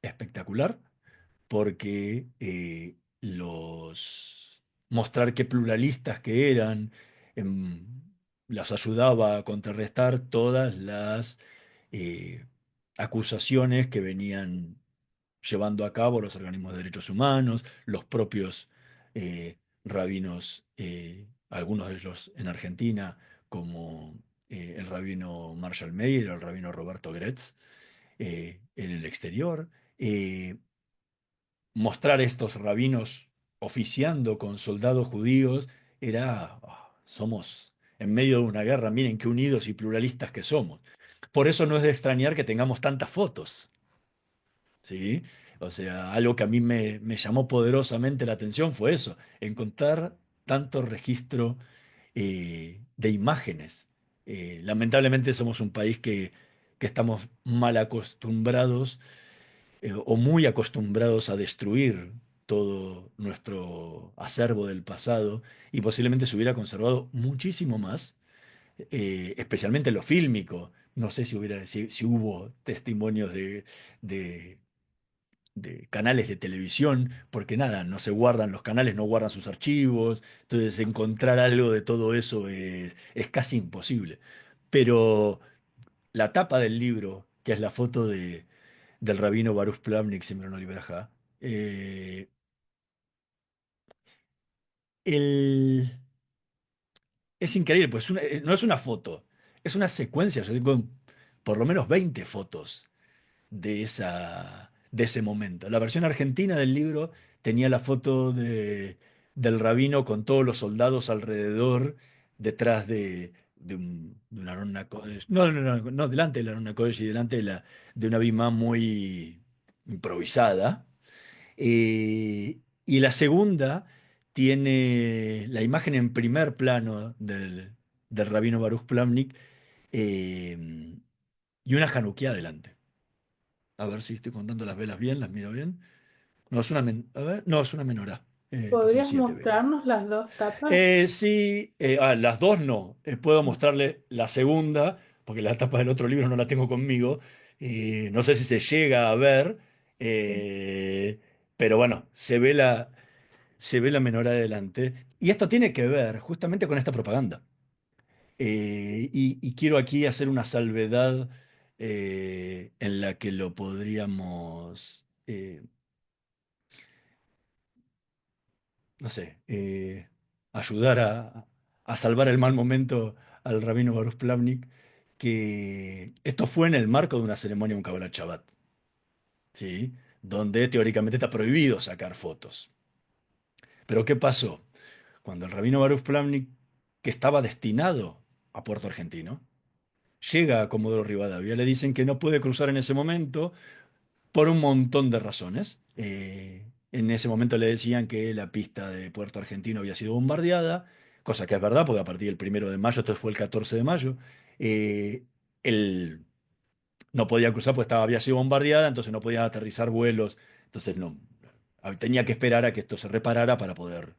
espectacular, porque mostrar qué pluralistas que eran, em, las ayudaba a contrarrestar todas las eh, acusaciones que venían llevando a cabo los organismos de derechos humanos, los propios rabinos, algunos de ellos en Argentina, como el rabino Marshall Mayer, el rabino Roberto Gretz, en el exterior. Mostrar estos rabinos oficiando con soldados judíos era, somos en medio de una guerra, miren qué unidos y pluralistas que somos. Por eso no es de extrañar que tengamos tantas fotos, ¿sí? O sea, algo que a mí me llamó poderosamente la atención fue eso, encontrar tanto registro de imágenes. Lamentablemente somos un país que estamos mal acostumbrados o muy acostumbrados a destruir todo nuestro acervo del pasado y posiblemente se hubiera conservado muchísimo más, especialmente lo fílmico. No sé si hubo testimonios de, de canales de televisión, porque nada, no se guardan los canales, no guardan sus archivos, entonces encontrar algo de todo eso es casi imposible. Pero la tapa del libro, que es la foto del rabino Baruch Plavnik, Simón Oliver, eh, el- es increíble, pues no es una foto, es una secuencia. Yo tengo por lo menos 20 fotos de ese momento. La versión argentina del libro tenía la foto del rabino con todos los soldados alrededor, detrás de una Arona Kodesh. No, no, no, no, delante de la Arona Kodesh y delante de una bimá muy improvisada. Y la segunda tiene la imagen en primer plano del rabino Baruch Plamnik eh, y una Hanukkah adelante. A ver si estoy contando las velas bien, las miro bien. No, a ver, no, es una menorá. Pues son ¿Podrías 7 velas. mostrarnos las dos tapas? Sí, las dos no. Puedo mostrarle la segunda, porque la tapa del otro libro no la tengo conmigo. No sé si se llega a ver, Sí. eh, pero bueno, se ve la menorá adelante. Y esto tiene que ver justamente con esta propaganda. Y quiero aquí hacer una salvedad en la que lo podríamos, no sé, ayudar a salvar el mal momento al rabino Baruch Plavnik, que esto fue en el marco de una ceremonia, un Kabbalat Shabbat, ¿sí? Donde teóricamente está prohibido sacar fotos. Pero ¿qué pasó? Cuando el rabino Baruch Plavnik, que estaba destinado a Puerto Argentino, llega a Comodoro Rivadavia, le dicen que no puede cruzar en ese momento por un montón de razones. En ese momento le decían que la pista de Puerto Argentino había sido bombardeada, cosa que es verdad, porque a partir del 1 de mayo, esto fue el 14 de mayo, eh, él no podía cruzar porque había sido bombardeada, entonces no podía aterrizar vuelos, entonces no, tenía que esperar a que esto se reparara para poder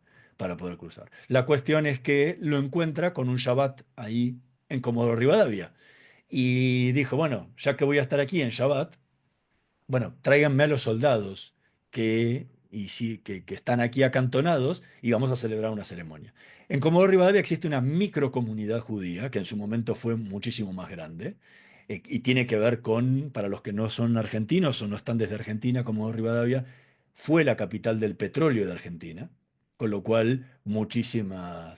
cruzar. La cuestión es que lo encuentra con un Shabbat ahí en Comodoro Rivadavia. Y dijo, bueno, ya que voy a estar aquí en Shabbat, bueno, tráiganme a los soldados que están aquí acantonados y vamos a celebrar una ceremonia. En Comodoro Rivadavia existe una microcomunidad judía que en su momento fue muchísimo más grande y tiene que ver con, para los que no son argentinos o no están desde Argentina, Comodoro Rivadavia fue la capital del petróleo de Argentina, con lo cual muchísima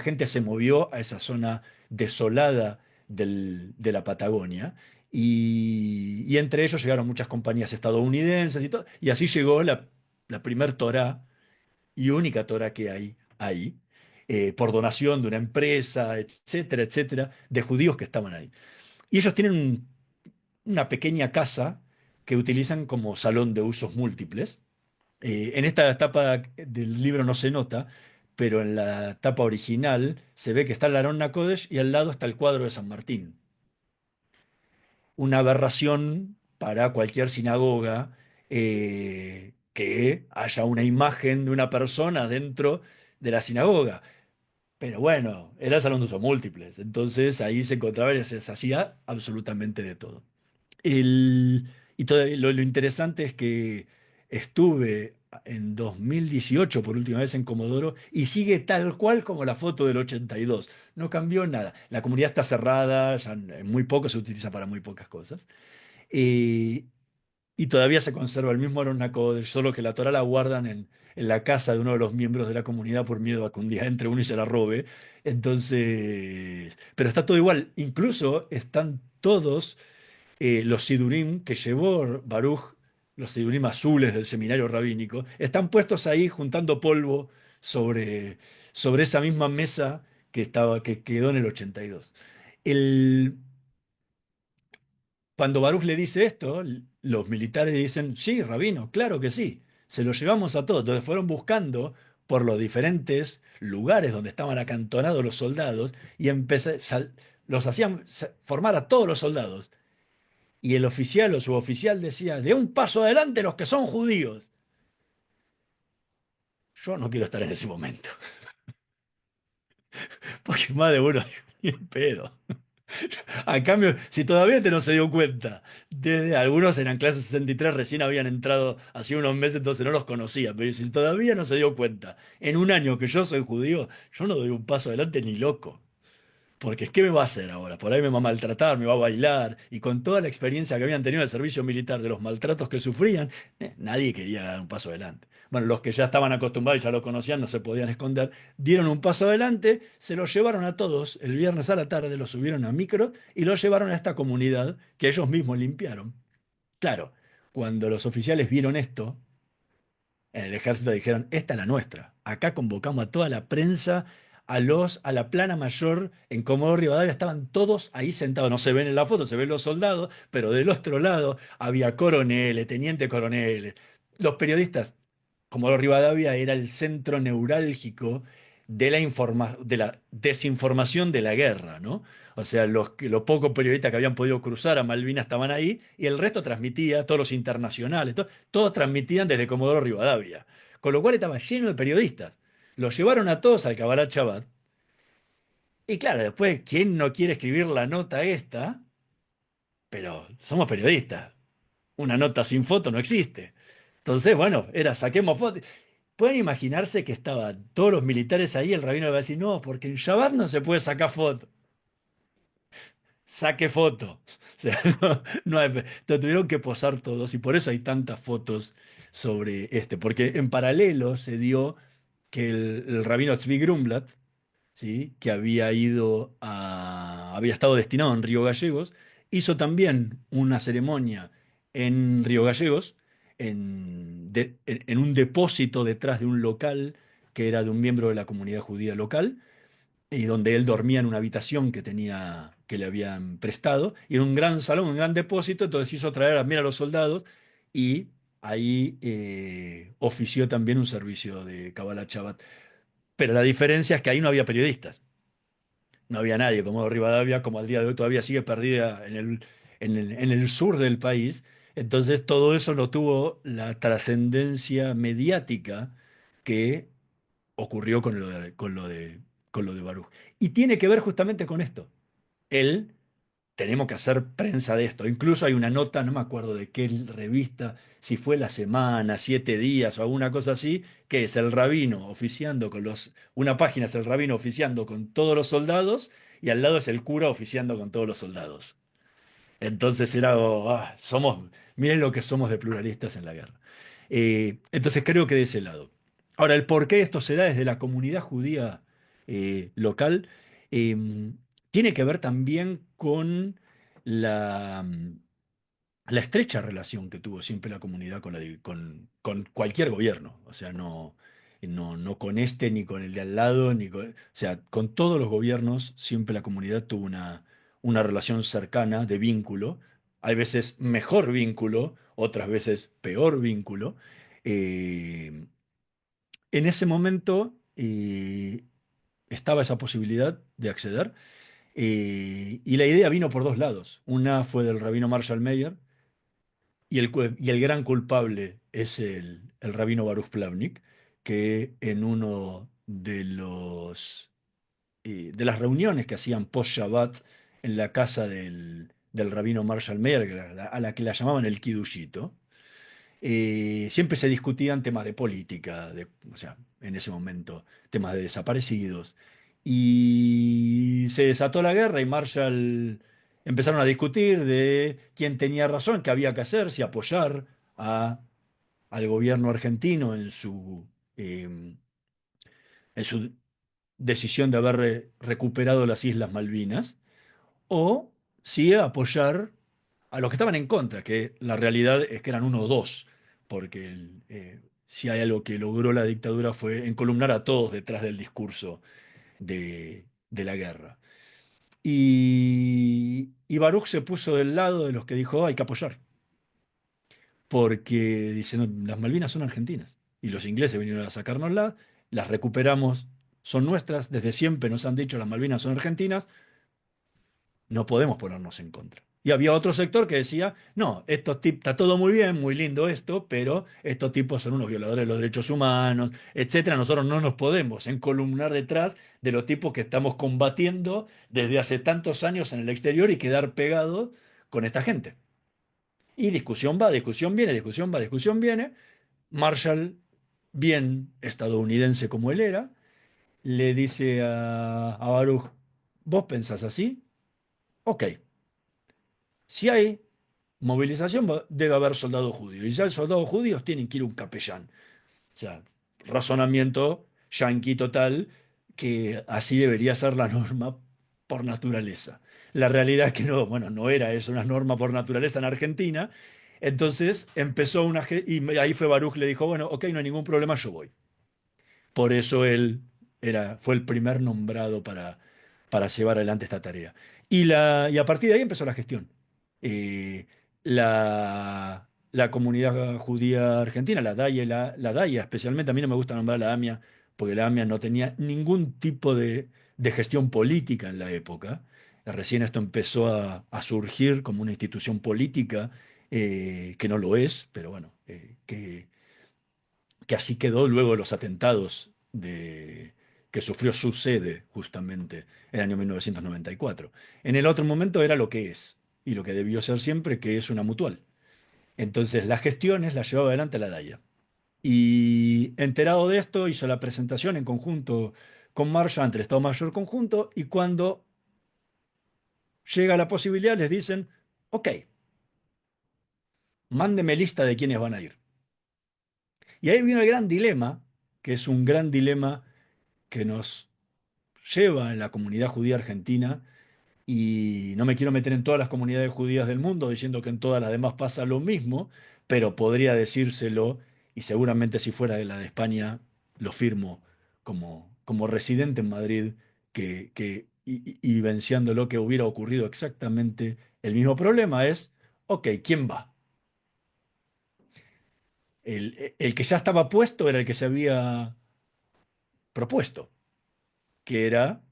gente se movió a esa zona desolada de la Patagonia y entre ellos llegaron muchas compañías estadounidenses y todo, y así llegó la primer Torá y única Torá que hay ahí, por donación de una empresa, etcétera, etcétera, de judíos que estaban ahí. Y ellos tienen una pequeña casa que utilizan como salón de usos múltiples. En esta etapa del libro no se nota, pero en la etapa original se ve que está el Arón Nakodesh y al lado está el cuadro de San Martín, una aberración para cualquier sinagoga que haya una imagen de una persona dentro de la sinagoga. Pero bueno, era salón de usos múltiples, entonces ahí se encontraba y se hacía absolutamente de todo. Lo interesante es que estuve en 2018 por última vez en Comodoro y sigue tal cual como la foto del 82. No cambió nada. La comunidad está cerrada, ya muy poco se utiliza para muy pocas cosas. Eh, y todavía se conserva el mismo Aron Kodesh, solo que la Torah la guardan en la casa de uno de los miembros de la comunidad por miedo a que un día entre uno y se la robe. Entonces, pero está todo igual. Incluso están todos los sidurim que llevó Baruch, los sidurim azules del seminario rabínico, están puestos ahí juntando polvo sobre, sobre esa misma mesa que quedó en el 82. El, Cuando Baruch le dice esto, los militares dicen, sí, rabino, claro que sí, se lo llevamos a todos. Entonces fueron buscando por los diferentes lugares donde estaban acantonados los soldados y los hacían formar a todos los soldados. Y el oficial o suboficial decía, de un paso adelante los que son judíos. Yo no quiero estar en ese momento, porque más de uno, ni en pedo. A cambio, si todavía te no se dio cuenta, desde algunos eran clase 63, recién habían entrado hace unos meses, entonces no los conocía, pero si todavía no se dio cuenta, en un año que yo soy judío, yo no doy un paso adelante ni loco. Porque ¿qué me va a hacer ahora? Por ahí me va a maltratar, me va a bailar. Y con toda la experiencia que habían tenido en el servicio militar, de los maltratos que sufrían, nadie quería dar un paso adelante. Bueno, los que ya estaban acostumbrados y ya lo conocían, no se podían esconder, dieron un paso adelante, se los llevaron a todos el viernes a la tarde, los subieron a micro y los llevaron a esta comunidad que ellos mismos limpiaron. Claro, cuando los oficiales vieron esto, en el ejército dijeron, esta es la nuestra. Acá convocamos a toda la prensa, a la plana mayor en Comodoro Rivadavia, estaban todos ahí sentados. No se ven en la foto, se ven los soldados, pero del otro lado había coroneles, teniente coroneles. Los periodistas, Comodoro Rivadavia era el centro neurálgico de la desinformación de la guerra, ¿no? O sea, los pocos periodistas que habían podido cruzar a Malvinas estaban ahí y el resto transmitía, todos los internacionales, todos transmitían desde Comodoro Rivadavia. Con lo cual estaba lleno de periodistas. Los llevaron a todos al Cabaret Chabat. Y claro, después, ¿quién no quiere escribir la nota esta? Pero somos periodistas. Una nota sin foto no existe. Entonces, bueno, era saquemos fotos. Pueden imaginarse que estaban todos los militares ahí, el rabino le va a decir, no, porque en Shabbat no se puede sacar foto. Saque foto. O sea, te tuvieron que posar todos y por eso hay tantas fotos sobre este, porque en paralelo se dio que el rabino Tzvi Grumblat, ¿sí? Que había estado destinado en Río Gallegos, hizo también una ceremonia en Río Gallegos, en un depósito detrás de un local que era de un miembro de la comunidad judía local y donde él dormía en una habitación que le habían prestado, y en un gran salón, un gran depósito, entonces hizo traer también a los soldados, y ahí ofició también un servicio de Kabbalah Shabbat. Pero la diferencia es que ahí no había periodistas, no había nadie, como Rivadavia, como al día de hoy todavía sigue perdida en el sur del país, entonces todo eso no tuvo la trascendencia mediática que ocurrió con lo de Baruch. Y tiene que ver justamente con esto. Él, tenemos que hacer prensa de esto. Incluso hay una nota, no me acuerdo de qué revista, si fue La Semana, Siete Días o alguna cosa así, que es el rabino oficiando una página es el rabino oficiando con todos los soldados y al lado es el cura oficiando con todos los soldados. Entonces era, miren lo que somos de pluralistas en la guerra. Entonces creo que de ese lado. Ahora, el por qué esto se da desde la comunidad judía local eh, tiene que ver también con la, la estrecha relación que tuvo siempre la comunidad con cualquier gobierno. O sea, no con este ni con el de al lado, o sea, con todos los gobiernos siempre la comunidad tuvo una relación cercana de vínculo. Hay veces mejor vínculo, otras veces peor vínculo. Eh, en ese momento estaba esa posibilidad de acceder. Y la idea vino por dos lados. Una fue del rabino Marshall Mayer, y el gran culpable es el rabino Baruch Plavnik, que en uno de las reuniones que hacían post-Shabbat en la casa del rabino Marshall Mayer, a la que la llamaban el Kiddushito, siempre se discutían temas de política, o sea, en ese momento, temas de desaparecidos. Y se desató la guerra y Marshall empezaron a discutir de quién tenía razón, qué había que hacer, si apoyar al gobierno argentino en su decisión de haber recuperado las Islas Malvinas, o si apoyar a los que estaban en contra, que la realidad es que eran uno o dos, porque si hay algo que logró la dictadura fue encolumnar a todos detrás del discurso de la guerra. Y Baruch se puso del lado de los que dijo, hay que apoyar, porque dice, "No, las Malvinas son argentinas, y los ingleses vinieron a sacárnoslas, las recuperamos, son nuestras, desde siempre nos han dicho las Malvinas son argentinas, no podemos ponernos en contra". Y había otro sector que decía, no, estos tipos, está todo muy bien, muy lindo esto, pero estos tipos son unos violadores de los derechos humanos, etcétera. Nosotros no nos podemos encolumnar detrás de los tipos que estamos combatiendo desde hace tantos años en el exterior y quedar pegados con esta gente. Y discusión va, discusión viene, discusión va, discusión viene. Marshall, bien estadounidense como él era, le dice a Baruch, ¿vos pensás así? Ok. Si hay movilización, debe haber soldados judíos. Y ya los soldados judíos tienen que ir a un capellán. O sea, razonamiento yanqui total, que así debería ser la norma por naturaleza. La realidad es que no, bueno, no era eso una norma por naturaleza en Argentina. Entonces empezó y ahí fue Baruch, le dijo, bueno, ok, no hay ningún problema, yo voy. Por eso él fue el primer nombrado para llevar adelante esta tarea. Y a partir de ahí empezó la gestión. Eh, la comunidad judía argentina, la DAIA, la DAIA especialmente, a mí no me gusta nombrar la AMIA, porque la AMIA no tenía ningún tipo de gestión política en la época. Recién esto empezó a surgir como una institución política, que no lo es, pero bueno, que así quedó luego de los atentados que sufrió su sede justamente en el año 1994. En el otro momento era lo que es y lo que debió ser siempre, que es una mutual. Entonces las gestiones las llevaba adelante la DAIA. Y enterado de esto, hizo la presentación en conjunto con Marshall ante el Estado Mayor Conjunto, y cuando llega la posibilidad les dicen, ok, mándeme lista de quiénes van a ir. Y ahí viene el gran dilema, que es un gran dilema que nos lleva en la comunidad judía argentina, y no me quiero meter en todas las comunidades judías del mundo diciendo que en todas las demás pasa lo mismo, pero podría decírselo, y seguramente si fuera de la de España lo firmo como residente en Madrid, y vivenciándolo, que hubiera ocurrido exactamente el mismo problema. Es, ok, ¿quién va? El que ya estaba puesto era el que se había propuesto, que era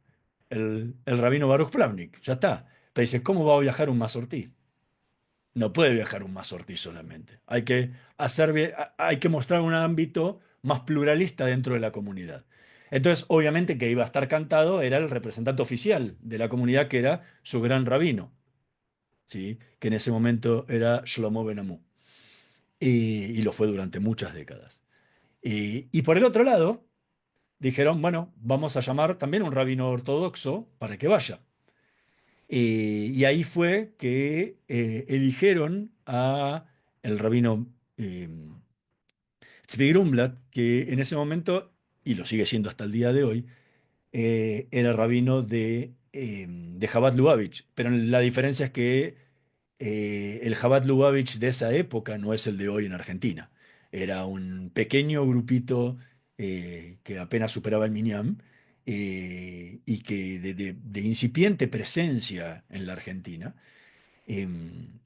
el rabino Baruch Plavnik, ya está. Pero dice, ¿cómo va a viajar un mazortí? No puede viajar un mazortí solamente. Hay que mostrar un ámbito más pluralista dentro de la comunidad. Entonces, obviamente que iba a estar cantado era el representante oficial de la comunidad, que era su gran rabino, ¿sí? Que en ese momento era Shlomo Ben Amu. Y lo fue durante muchas décadas. Y por el otro lado, dijeron, bueno, vamos a llamar también a un rabino ortodoxo para que vaya. Y ahí fue que eligieron a el rabino eh, Tzvi Grumblat, que en ese momento, y lo sigue siendo hasta el día de hoy, era rabino de Chabad Lubavitch. Pero la diferencia es que el Chabad Lubavitch de esa época no es el de hoy en Argentina. Era un pequeño grupito que apenas superaba el Minyan, y que de incipiente presencia en la Argentina,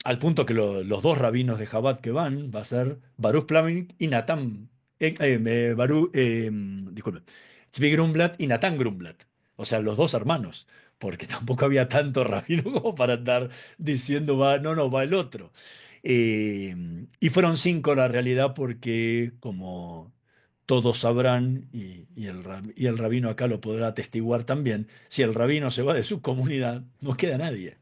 al punto que los dos rabinos de Chabad que van va a ser Baruch Plavnik y Natán, disculpe, Tzvi Grumblat y Natán Grumblat, o sea, los dos hermanos, porque tampoco había tanto rabino como para andar diciendo, va, no, no, va el otro. Eh, y fueron cinco la realidad, porque como todos sabrán, y el rabino acá lo podrá atestiguar también, si el rabino se va de su comunidad, no queda nadie.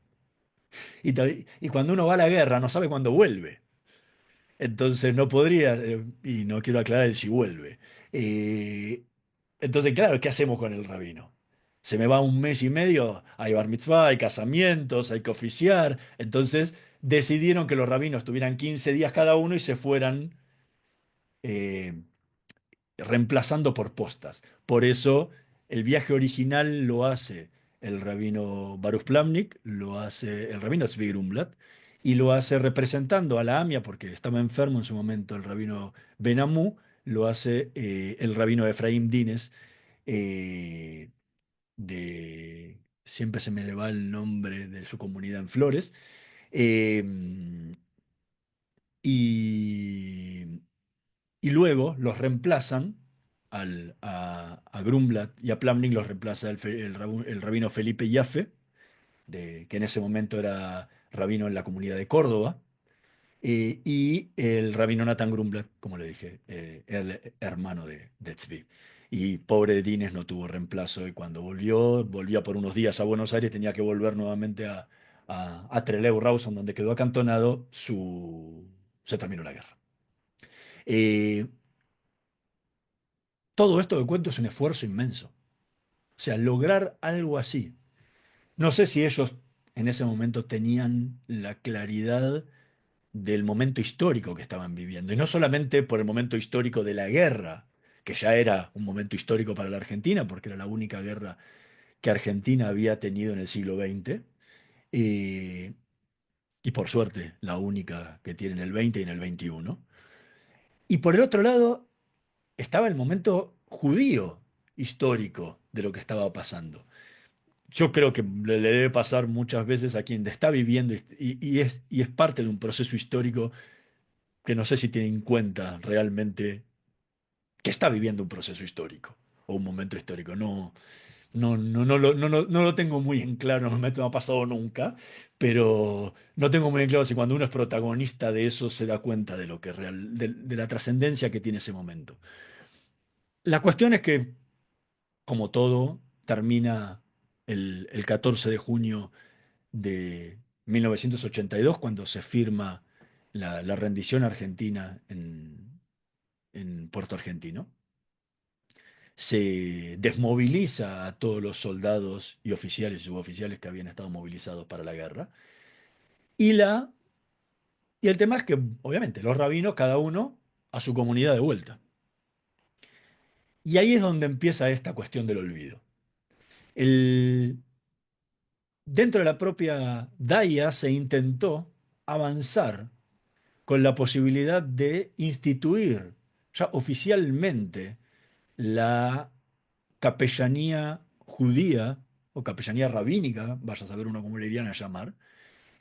Y cuando uno va a la guerra no sabe cuándo vuelve. Entonces no podría, y no quiero aclarar el si vuelve. Eh, entonces, claro, ¿qué hacemos con el rabino? Se me va un mes y medio, hay bar mitzvah, hay casamientos, hay que oficiar. Entonces decidieron que los rabinos tuvieran 15 días cada uno y se fueran eh, reemplazando por postas. Por eso el viaje original lo hace el rabino Baruch Plamnik, lo hace el rabino Zvi Grumblat, y lo hace representando a la AMIA, porque estaba enfermo en su momento el rabino Benamú, lo hace el rabino Efraín Dines, eh, siempre se me le va el nombre de su comunidad en Flores, eh, y, y luego los reemplazan, a Grumblat y a Plamling los reemplaza el rabino Felipe Yaffe, que en ese momento era rabino en la comunidad de Córdoba, y el rabino Nathan Grumblat, como le dije, el hermano de Tzvi. Y pobre Dines no tuvo reemplazo y cuando volvía por unos días a Buenos Aires, tenía que volver nuevamente a Trelew, Rawson, donde quedó acantonado, se terminó la guerra. Eh, Todo esto que cuento es un esfuerzo inmenso. O sea, lograr algo así. No sé si ellos en ese momento tenían la claridad del momento histórico que estaban viviendo. Y no solamente por el momento histórico de la guerra, que ya era un momento histórico para la Argentina, porque era la única guerra que Argentina había tenido en el siglo XX, eh, y por suerte la única que tiene en el XX y en el XXI. Y por el otro lado estaba el momento judío histórico de lo que estaba pasando. Yo creo que le debe pasar muchas veces a quien está viviendo y es parte de un proceso histórico que no sé si tiene en cuenta realmente que está viviendo un proceso histórico o un momento histórico. No, no lo tengo muy en claro, no ha pasado nunca, pero no tengo muy en claro si cuando uno es protagonista de eso se da cuenta de lo que de la trascendencia que tiene ese momento. La cuestión es que, como todo, termina el 14 de junio de 1982, cuando se firma la rendición argentina en Puerto Argentino. Se desmoviliza a todos los soldados y oficiales y suboficiales que habían estado movilizados para la guerra. Y, y el tema es que, obviamente, los rabinos, cada uno a su comunidad de vuelta. Y ahí es donde empieza esta cuestión del olvido. El, Dentro de la propia DAIA se intentó avanzar con la posibilidad de instituir ya oficialmente la capellanía judía o capellanía rabínica, vaya a saber uno cómo le irían a llamar,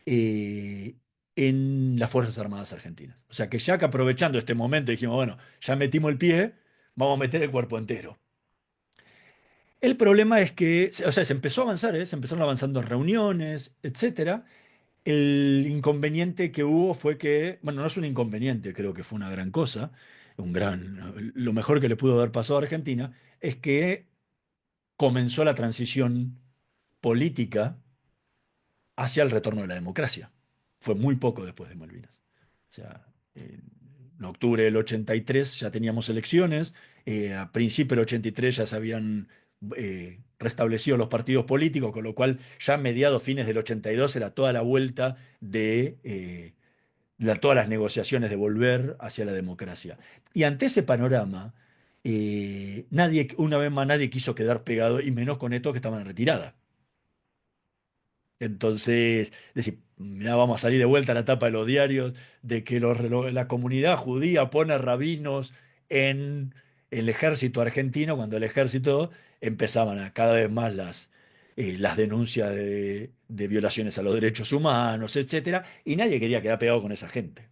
eh, en las Fuerzas Armadas Argentinas. O sea que ya que aprovechando este momento dijimos, bueno, ya metimos el pie, vamos a meter el cuerpo entero. El problema es que, o sea, se empezó a avanzar, ¿eh? Se empezaron avanzando reuniones, etcétera. El inconveniente que hubo fue que, bueno, no es un inconveniente, creo que fue una gran cosa, lo mejor que le pudo haber pasado a Argentina, es que comenzó la transición política hacia el retorno de la democracia. Fue muy poco después de Malvinas. O sea, en octubre del 83 ya teníamos elecciones, a principio del 83 ya se habían restablecido los partidos políticos, con lo cual ya a mediados, fines del 82 era toda la vuelta de todas las negociaciones de volver hacia la democracia. Y ante ese panorama, nadie, una vez más, nadie quiso quedar pegado, y menos con estos que estaban en retirada. Entonces, decir, mirá, vamos a salir de vuelta a la tapa de los diarios de que la comunidad judía pone rabinos en el ejército argentino, cuando el ejército empezaban a cada vez más las denuncias de violaciones a los derechos humanos, etcétera, y nadie quería quedar pegado con esa gente.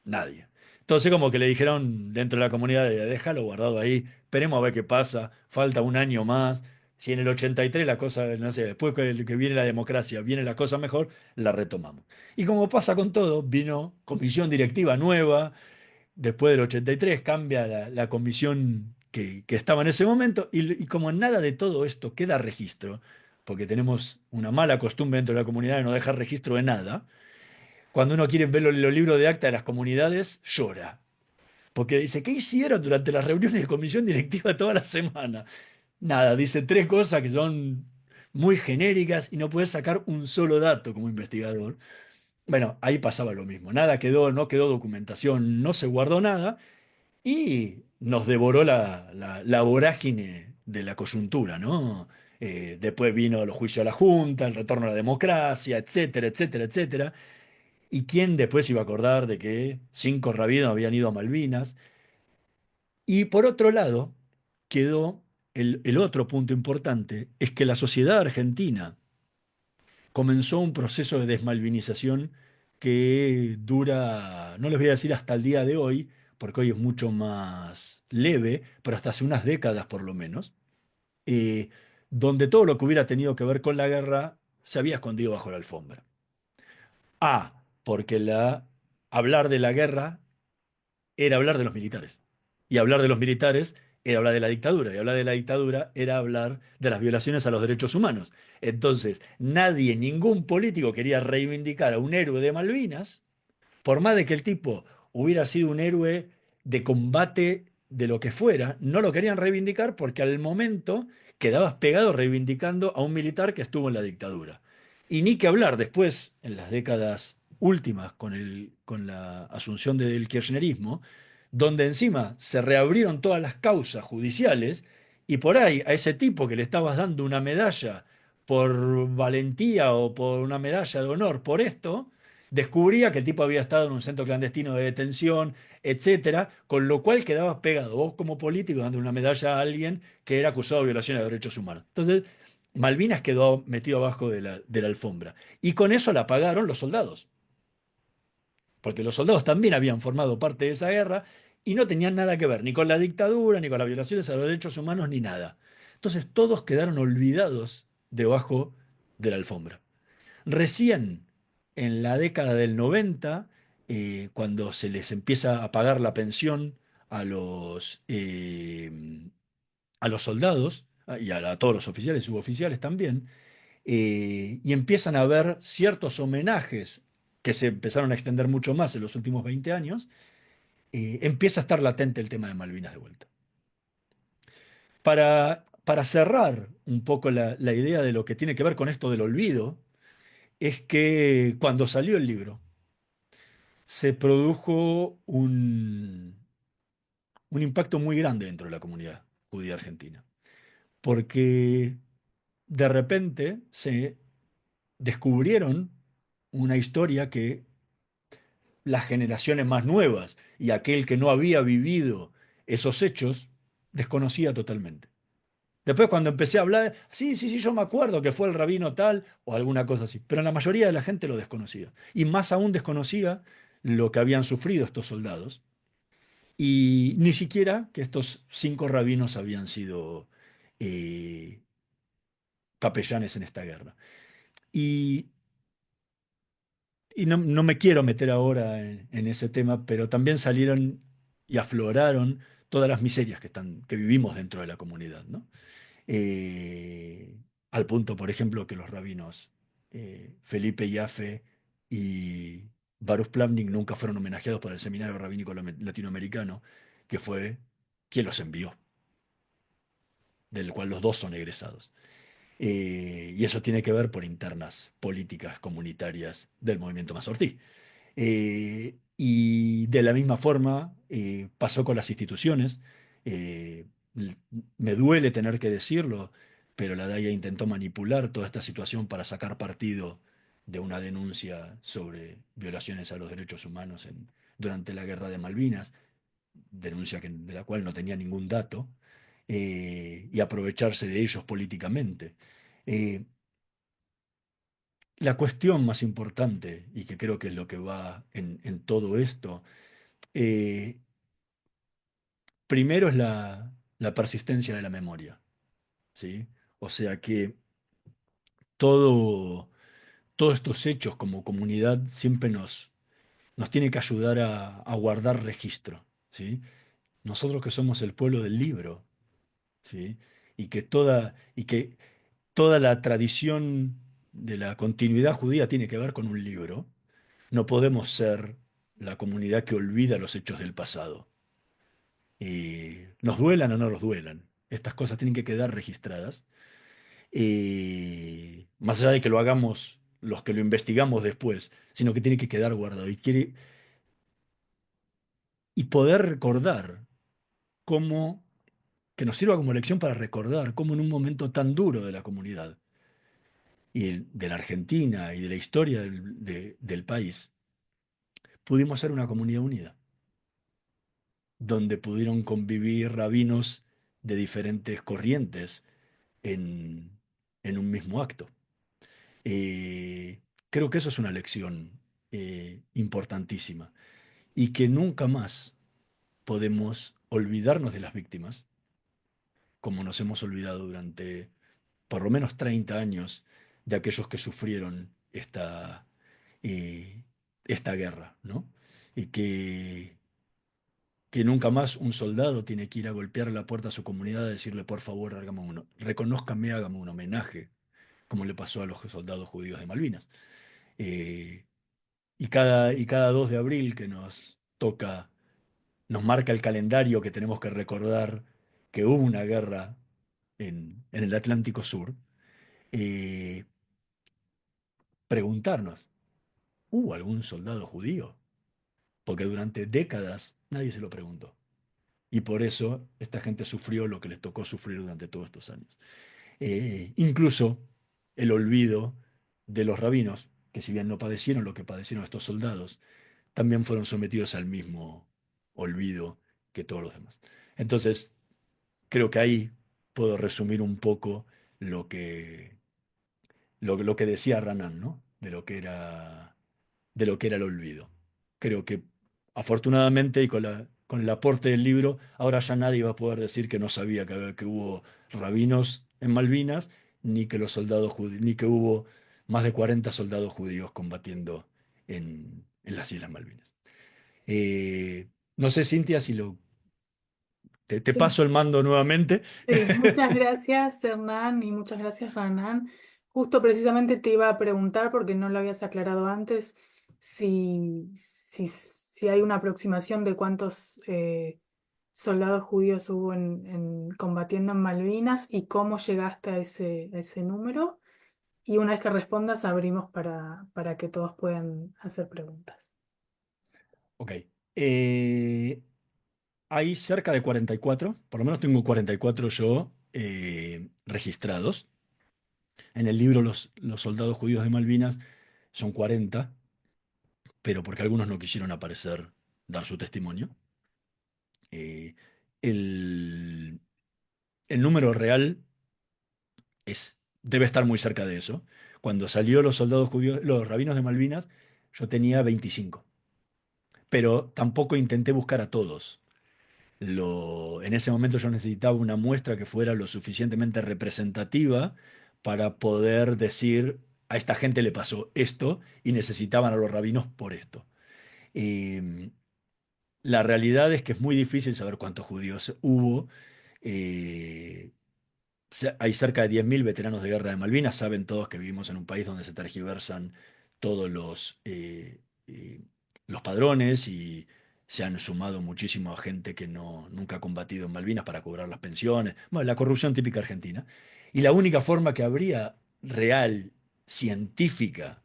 Nadie. Entonces como que le dijeron dentro de la comunidad, déjalo guardado ahí, esperemos a ver qué pasa, falta un año más. Si en el 83 la cosa, no sé, después que viene la democracia, viene la cosa mejor, la retomamos. Y como pasa con todo, vino comisión directiva nueva, después del 83 cambia la comisión que estaba en ese momento, y como nada de todo esto queda registro, porque tenemos una mala costumbre dentro de la comunidad de no dejar registro de nada, cuando uno quiere ver los libros de acta de las comunidades, llora. Porque dice, ¿qué hicieron durante las reuniones de comisión directiva toda la semana? Nada, dice tres cosas que son muy genéricas y no puedes sacar un solo dato como investigador. Bueno, ahí pasaba lo mismo. Nada quedó, no quedó documentación, no se guardó nada y nos devoró la vorágine de la coyuntura, ¿no? Después vino el juicio a la Junta, el retorno a la democracia, etcétera, etcétera, etcétera. ¿Y quién después iba a acordar de que 5 rabinos habían ido a Malvinas? Y por otro lado, quedó el otro punto importante, es que la sociedad argentina comenzó un proceso de desmalvinización que dura, no les voy a decir hasta el día de hoy, porque hoy es mucho más leve, pero hasta hace unas décadas por lo menos, eh, donde todo lo que hubiera tenido que ver con la guerra se había escondido bajo la alfombra. Porque hablar de la guerra era hablar de los militares. Y hablar de los militares era hablar de la dictadura. Y hablar de la dictadura era hablar de las violaciones a los derechos humanos. Entonces, nadie, ningún político quería reivindicar a un héroe de Malvinas, por más de que el tipo hubiera sido un héroe de combate de lo que fuera, no lo querían reivindicar porque al momento quedabas pegado reivindicando a un militar que estuvo en la dictadura. Y ni que hablar después, en las décadas últimas, con la asunción del kirchnerismo, donde encima se reabrieron todas las causas judiciales y por ahí a ese tipo que le estabas dando una medalla por valentía o por una medalla de honor por esto, descubría que el tipo había estado en un centro clandestino de detención, etcétera, con lo cual quedabas pegado vos como político dando una medalla a alguien que era acusado de violación de derechos humanos. Entonces, Malvinas quedó metido abajo de la alfombra. Y con eso la pagaron los soldados, porque los soldados también habían formado parte de esa guerra y no tenían nada que ver ni con la dictadura, ni con las violaciones a los derechos humanos, ni nada. Entonces todos quedaron olvidados debajo de la alfombra. Recién en la década del 90, cuando se les empieza a pagar la pensión a los soldados y a todos los oficiales y suboficiales también, y empiezan a haber ciertos homenajes que se empezaron a extender mucho más en los últimos 20 años, empieza a estar latente el tema de Malvinas de vuelta. Para cerrar un poco la idea de lo que tiene que ver con esto del olvido, es que cuando salió el libro, se produjo un impacto muy grande dentro de la comunidad judía argentina, porque de repente se descubrieron una historia que las generaciones más nuevas y aquel que no había vivido esos hechos desconocía totalmente. Después cuando empecé a hablar, sí, sí, sí, yo me acuerdo que fue el rabino tal o alguna cosa así, pero la mayoría de la gente lo desconocía. Y más aún desconocía lo que habían sufrido estos soldados y ni siquiera que estos 5 rabinos habían sido eh, capellanes en esta guerra. Y, y no me quiero meter ahora en ese tema, pero también salieron y afloraron todas las miserias que vivimos dentro de la comunidad, ¿no? eh, Al punto, por ejemplo, que los rabinos Felipe Yaffe y Baruch Plavnik nunca fueron homenajeados por el Seminario Rabínico Latinoamericano, que fue quien los envió, del cual los dos son egresados. Y eso tiene que ver por internas políticas comunitarias del movimiento Mazortí. Y de la misma forma pasó con las instituciones. Eh, l- Me duele tener que decirlo, pero la DAIA intentó manipular toda esta situación para sacar partido de una denuncia sobre violaciones a los derechos humanos durante la Guerra de Malvinas, denuncia de la cual no tenía ningún dato, y aprovecharse de ellos políticamente. Eh, la cuestión más importante, y que creo que es lo que va en todo esto, eh, primero es la persistencia de la memoria, ¿sí? O sea que todo, todos estos hechos como comunidad siempre nos tiene que ayudar a guardar registro, ¿sí? Nosotros que somos el pueblo del libro, ¿sí? Y que toda la tradición de la continuidad judía tiene que ver con un libro. No podemos ser la comunidad que olvida los hechos del pasado. Y nos duelan o no nos duelan. Estas cosas tienen que quedar registradas. Más allá de que lo hagamos los que lo investigamos después, sino que tiene que quedar guardado. Y poder recordar cómo, que nos sirva como lección para recordar cómo en un momento tan duro de la comunidad y de la Argentina y de la historia del país, pudimos ser una comunidad unida, donde pudieron convivir rabinos de diferentes corrientes en, en un mismo acto. Eh, Creo que eso es una lección importantísima y que nunca más podemos olvidarnos de las víctimas, como nos hemos olvidado durante por lo menos 30 años de aquellos que sufrieron eh, esta guerra, ¿no? Y que nunca más un soldado tiene que ir a golpear la puerta a su comunidad a decirle, por favor, reconózcanme, hágame un homenaje, como le pasó a los soldados judíos de Malvinas. Eh, y cada 2 de abril que nos toca, nos marca el calendario que tenemos que recordar que hubo una guerra en el Atlántico Sur, eh, preguntarnos, ¿hubo algún soldado judío? Porque durante décadas nadie se lo preguntó. Y por eso esta gente sufrió lo que les tocó sufrir durante todos estos años. Incluso el olvido de los rabinos, que si bien no padecieron lo que padecieron estos soldados, también fueron sometidos al mismo olvido que todos los demás. Entonces, creo que ahí puedo resumir un poco lo que, lo que decía Ranán, ¿no? De lo que era el olvido. Creo que afortunadamente y con el aporte del libro, ahora ya nadie va a poder decir que no sabía que hubo rabinos en Malvinas, ni que ni que hubo más de 40 soldados judíos combatiendo en las Islas Malvinas. No sé, Cintia, si te Sí, paso el mando nuevamente. sí, muchas gracias Hernán y muchas gracias Ranán. Justo precisamente te iba a preguntar, porque no lo habías aclarado antes, si hay una aproximación de cuántos soldados judíos hubo combatiendo en Malvinas y cómo llegaste a ese número. Y una vez que respondas, abrimos para que todos puedan hacer preguntas. Ok. Eh, Hay cerca de 44, por lo menos tengo 44 yo registrados. En el libro los soldados judíos de Malvinas son 40, pero porque algunos no quisieron aparecer, dar su testimonio. Eh, el, el número real debe estar muy cerca de eso. Cuando salió los soldados judíos, los rabinos de Malvinas, yo tenía 25, pero tampoco intenté buscar a todos. En ese momento yo necesitaba una muestra que fuera lo suficientemente representativa para poder decir, a esta gente le pasó esto y necesitaban a los rabinos por esto. Eh, la realidad es que es muy difícil saber cuántos judíos hubo. Eh, Hay cerca de 10.000 veteranos de guerra de Malvinas. Saben todos que vivimos en un país donde se tergiversan todos los padrones y se han sumado muchísimo a gente que nunca ha combatido en Malvinas para cobrar las pensiones. Bueno, la corrupción típica argentina. Y la única forma que habría real, científica,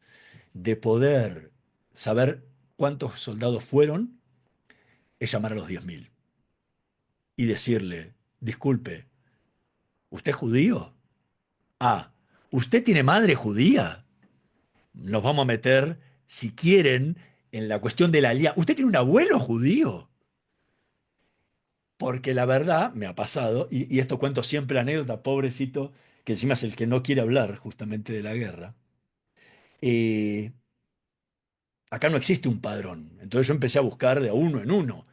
de poder saber cuántos soldados fueron es llamar a los 10.000 y decirle, disculpe, ¿usted es judío? Ah, ¿usted tiene madre judía? Nos vamos a meter, si quieren, en la cuestión de la alianza. ¿Usted tiene un abuelo judío? Porque la verdad me ha pasado, y esto cuento siempre la anécdota, pobrecito, que encima es el que no quiere hablar justamente de la guerra. eh, Acá no existe un padrón. Entonces yo empecé a buscar de uno en uno.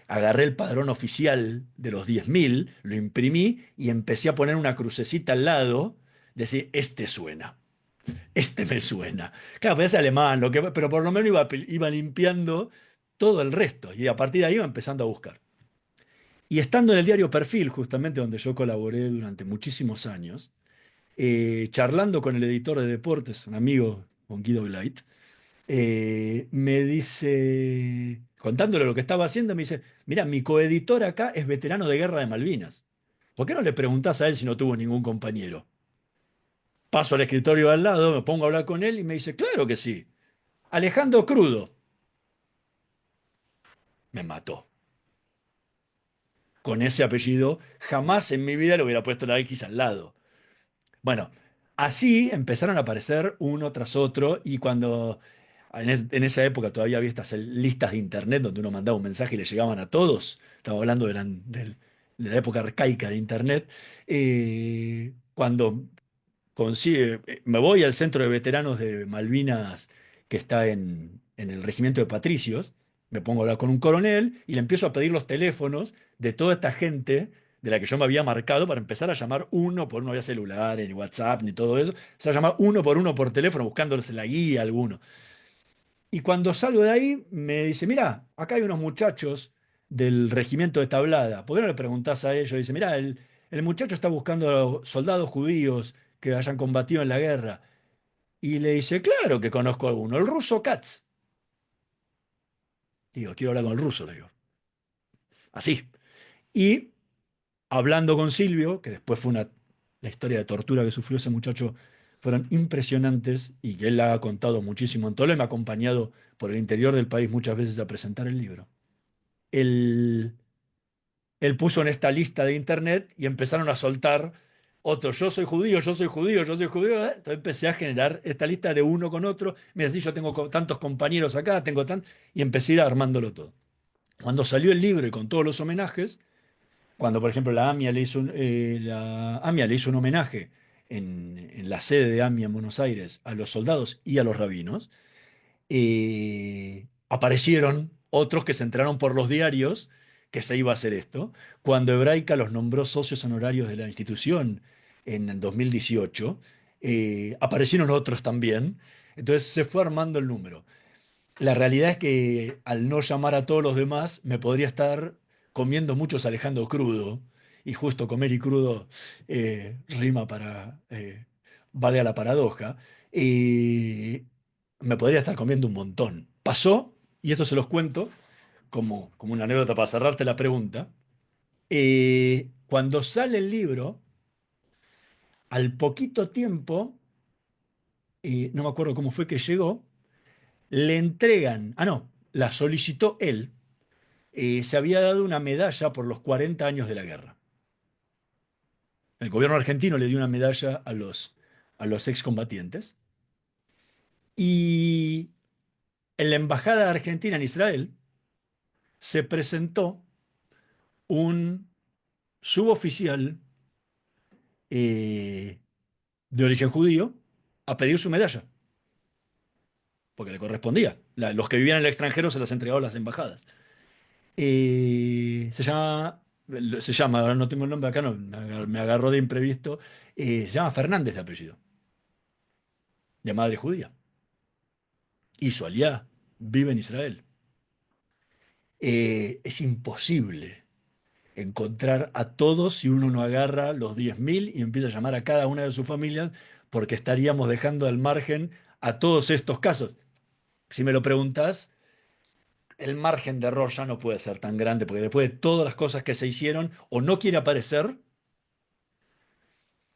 Agarré el padrón oficial de los 10.000, lo imprimí y empecé a poner una crucecita al lado, decir, este suena. Este me suena. Claro, pues es alemán, pero por lo menos iba limpiando todo el resto. Y a partir de ahí iba empezando a buscar. Y estando en el diario Perfil, justamente donde yo colaboré durante muchísimos años, charlando con el editor de deportes, un amigo, con Guido Gleit, me dice, contándole lo que estaba haciendo, me dice, mira, mi coeditor acá es veterano de guerra de Malvinas. ¿Por qué no le preguntás a él si no tuvo ningún compañero? Paso al escritorio de al lado, me pongo a hablar con él y me dice, claro que sí. Alejandro Crudo. Me mató. Con ese apellido, jamás en mi vida le hubiera puesto la X al lado. Bueno, así empezaron a aparecer uno tras otro y cuando En esa época todavía había estas listas de internet donde uno mandaba un mensaje y le llegaban a todos. Estamos hablando de la época arcaica de internet. Cuando me voy al centro de veteranos de Malvinas que está en el regimiento de Patricios, me pongo a hablar con un coronel y le empiezo a pedir los teléfonos de toda esta gente de la que yo me había marcado para empezar a llamar uno por uno. No había celular, ni WhatsApp, ni todo eso. Se a llamar uno por teléfono, buscándoles la guía a alguno. Y cuando salgo de ahí, me dice, mira, acá hay unos muchachos del regimiento de Tablada. ¿Por qué no le preguntás a ellos? Dice, mira, el muchacho está buscando soldados judíos que hayan combatido en la guerra. Y le dice, claro que conozco a uno, el ruso Katz. Digo, quiero hablar con el ruso, le digo. Así. Y hablando con Silvio, que después fue la historia de tortura que sufrió ese muchacho, fueron impresionantes y que él la ha contado muchísimo en todo. Él me ha acompañado por el interior del país muchas veces a presentar el libro. Él, él puso en esta lista de internet y empezaron a soltar otros, yo soy judío, yo soy judío, yo soy judío. Entonces empecé a generar esta lista de uno con otro. Me decía, yo tengo tantos compañeros acá, y empecé a ir armándolo todo. Cuando salió el libro y con todos los homenajes, cuando, por ejemplo, la AMIA le hizo un homenaje en la sede de AMIA en Buenos Aires a los soldados y a los rabinos, aparecieron otros que se enteraron por los diarios que se iba a hacer esto. Cuando Hebraica los nombró socios honorarios de la institución en el 2018, aparecieron otros también. Entonces se fue armando el número. La realidad es que al no llamar a todos los demás, me podría estar comiendo muchos Alejandro crudo, y justo comer y crudo rima vale a la paradoja, y me podría estar comiendo un montón. Pasó, y esto se los cuento como una anécdota para cerrarte la pregunta, cuando sale el libro, al poquito tiempo, no me acuerdo cómo fue que llegó, le entregan, no, la solicitó él, se había dado una medalla por los 40 años de la guerra. El gobierno argentino le dio una medalla a los excombatientes. Y en la embajada de Argentina en Israel se presentó un suboficial eh, de origen judío a pedir su medalla, porque le correspondía. Los que vivían en el extranjero se las entregaban las embajadas. Ahora no tengo el nombre acá, no, me agarró de imprevisto. Se llama Fernández de apellido, de madre judía. Hizo aliá, vive en Israel. Es imposible encontrar a todos si uno no agarra los 10.000 y empieza a llamar a cada una de sus familias, porque estaríamos dejando al margen a todos estos casos. Si me lo preguntas, el margen de error ya no puede ser tan grande, porque después de todas las cosas que se hicieron, o no quiere aparecer,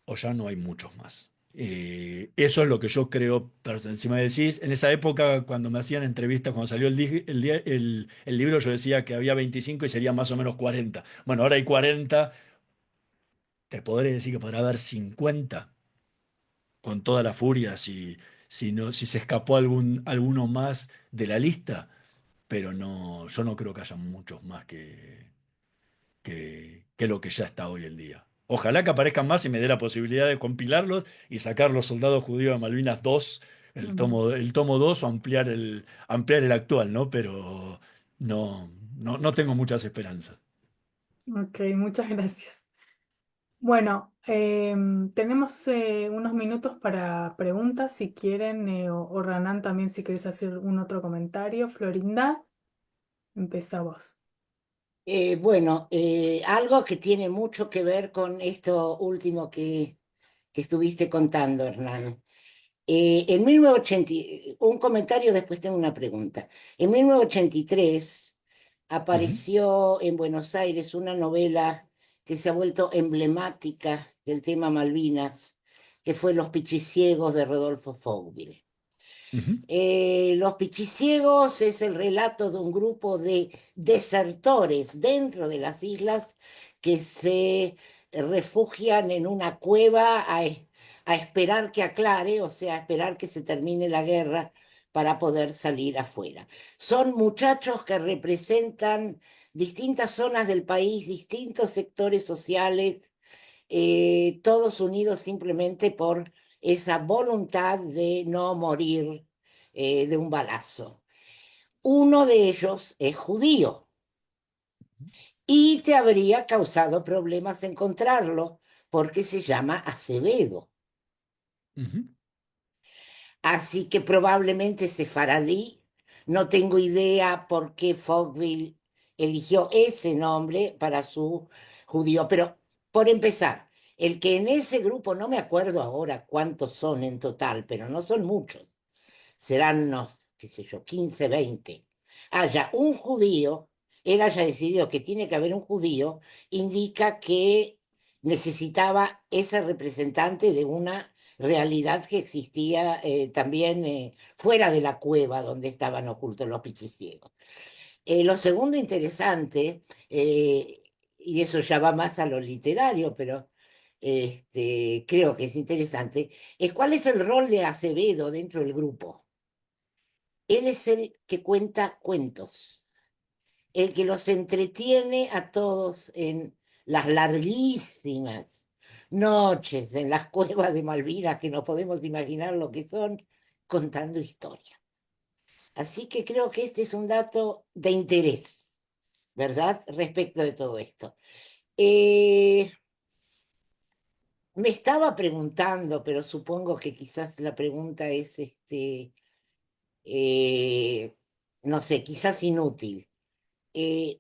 o ya no hay muchos más. Eso es lo que yo creo. Si me decís, en esa época, cuando me hacían entrevistas, cuando salió el libro, yo decía que había 25 y serían más o menos 40. Bueno, ahora hay 40, te podré decir que podrá haber 50 con toda la furia, si se escapó alguno más de la lista, pero no, yo no creo que haya muchos más que lo que ya está hoy en día. Ojalá que aparezcan más y me dé la posibilidad de compilarlos y sacar Los Soldados Judíos de Malvinas 2, Ujú. el tomo 2, o ampliar el actual, ¿no? Pero no tengo muchas esperanzas. Ok, muchas gracias. Bueno, tenemos unos minutos para preguntas, si quieren, o Ranán también, si quieres hacer un otro comentario. Florinda, empieza vos. Bueno, algo que tiene mucho que ver con esto último que estuviste contando, Hernán. En 1980, un comentario, después tengo una pregunta. En 1983 Ujú, apareció en Buenos Aires una novela que se ha vuelto emblemática del tema Malvinas, que fue Los Pichiciegos de Rodolfo Fogville. ujú, Los Pichiciegos es el relato de un grupo de desertores dentro de las islas que se refugian en una cueva a esperar que aclare, o sea, a esperar que se termine la guerra para poder salir afuera. Son muchachos que representan distintas zonas del país, distintos sectores sociales, todos unidos simplemente por esa voluntad de no morir de un balazo. Uno de ellos es judío y te habría causado problemas encontrarlo porque se llama Acevedo. Ujú. Así que probablemente sefaradí. No tengo idea por qué Fogville eligió ese nombre para su judío, pero por empezar, el que en ese grupo, no me acuerdo ahora cuántos son en total, pero no son muchos, serán unos, qué sé yo, 15, 20, haya un judío, él haya decidido que tiene que haber un judío, indica que necesitaba ese representante de una realidad que existía también fuera de la cueva donde estaban ocultos los pichiciegos. Lo segundo interesante, y eso ya va más a lo literario, pero creo que es interesante, es cuál es el rol de Acevedo dentro del grupo. Él es el que cuenta cuentos, el que los entretiene a todos en las larguísimas noches en las cuevas de Malvinas, que no podemos imaginar lo que son, contando historias. Así que creo que este es un dato de interés, ¿verdad? Respecto de todo esto. Eh, Me estaba preguntando, pero supongo que quizás la pregunta es, eh, no sé, quizás inútil. Eh,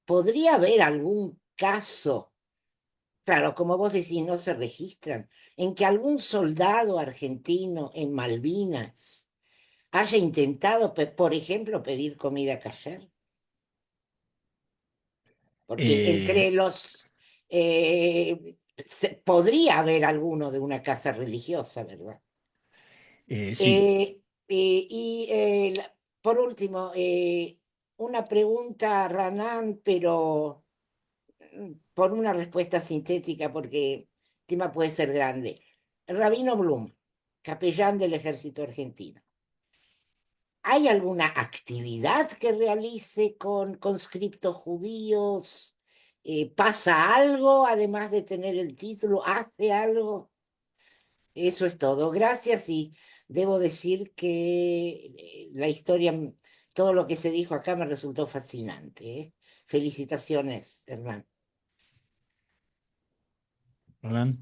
¿Podría haber algún caso, claro, como vos decís, no se registran, en que algún soldado argentino en Malvinas haya intentado, por ejemplo, pedir comida kasher? Porque Eh, entre los... podría haber alguno de una casa religiosa, ¿verdad? sí, Por último, una pregunta, Ranán, pero por una respuesta sintética, porque el tema puede ser grande. Rabino Blum, capellán del ejército argentino. ¿Hay alguna actividad que realice con conscriptos judíos? ¿Pasa algo además de tener el título? ¿Hace algo? Eso es todo. Gracias y debo decir que la historia, todo lo que se dijo acá me resultó fascinante, ¿eh? Felicitaciones, Hernán. Roland.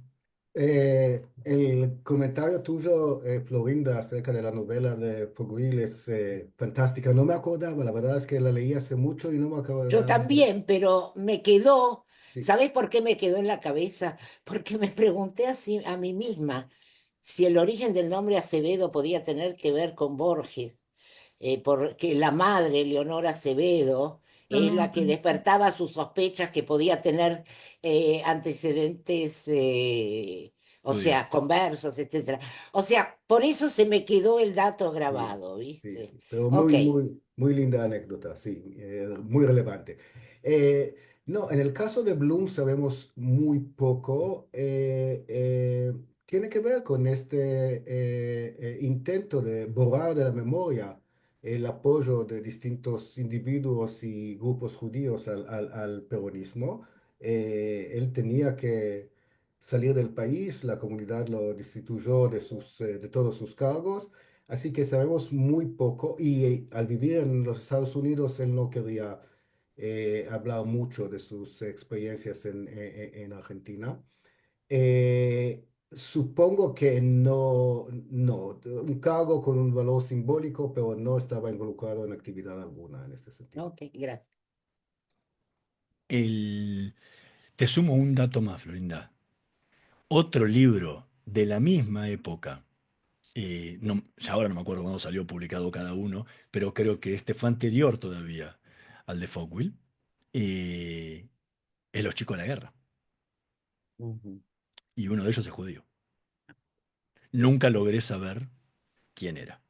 El comentario tuyo, Florinda, acerca de la novela de Fogwill es fantástica. No me acordaba, la verdad es que la leí hace mucho y no me Yo acordaba de... también, pero me quedó, Sí, ¿sabes por qué me quedó en la cabeza? Porque me pregunté así a mí misma si el origen del nombre Acevedo podía tener que ver con Borges, porque la madre, Leonora Acevedo, es También la que pensé. despertaba sus sospechas que podía tener antecedentes, o Judíos. sea, conversos, etcétera. O sea, por eso se me quedó el dato sí, grabado, sí, ¿viste? sí. Pero Ok. muy linda anécdota, sí, muy relevante. Eh, no, en el caso de Bloom sabemos muy poco. Tiene que ver con este intento de borrar de la memoria el apoyo de distintos individuos y grupos judíos al peronismo. Él tenía que salir del país, la comunidad lo destituyó de todos sus cargos. Así que sabemos muy poco y al vivir en los Estados Unidos, él no quería hablar mucho de sus experiencias en Argentina. Supongo que no, un cargo con un valor simbólico, pero no estaba involucrado en actividad alguna en este sentido. Ok, gracias. El- Te sumo un dato más, Florinda. Otro libro de la misma época, ya ahora no me acuerdo cuándo salió publicado cada uno, pero creo que este fue anterior todavía al de Fogwill, eh, es Los chicos de la guerra, Ujú. y uno de ellos es judío. Nunca logré saber quién era.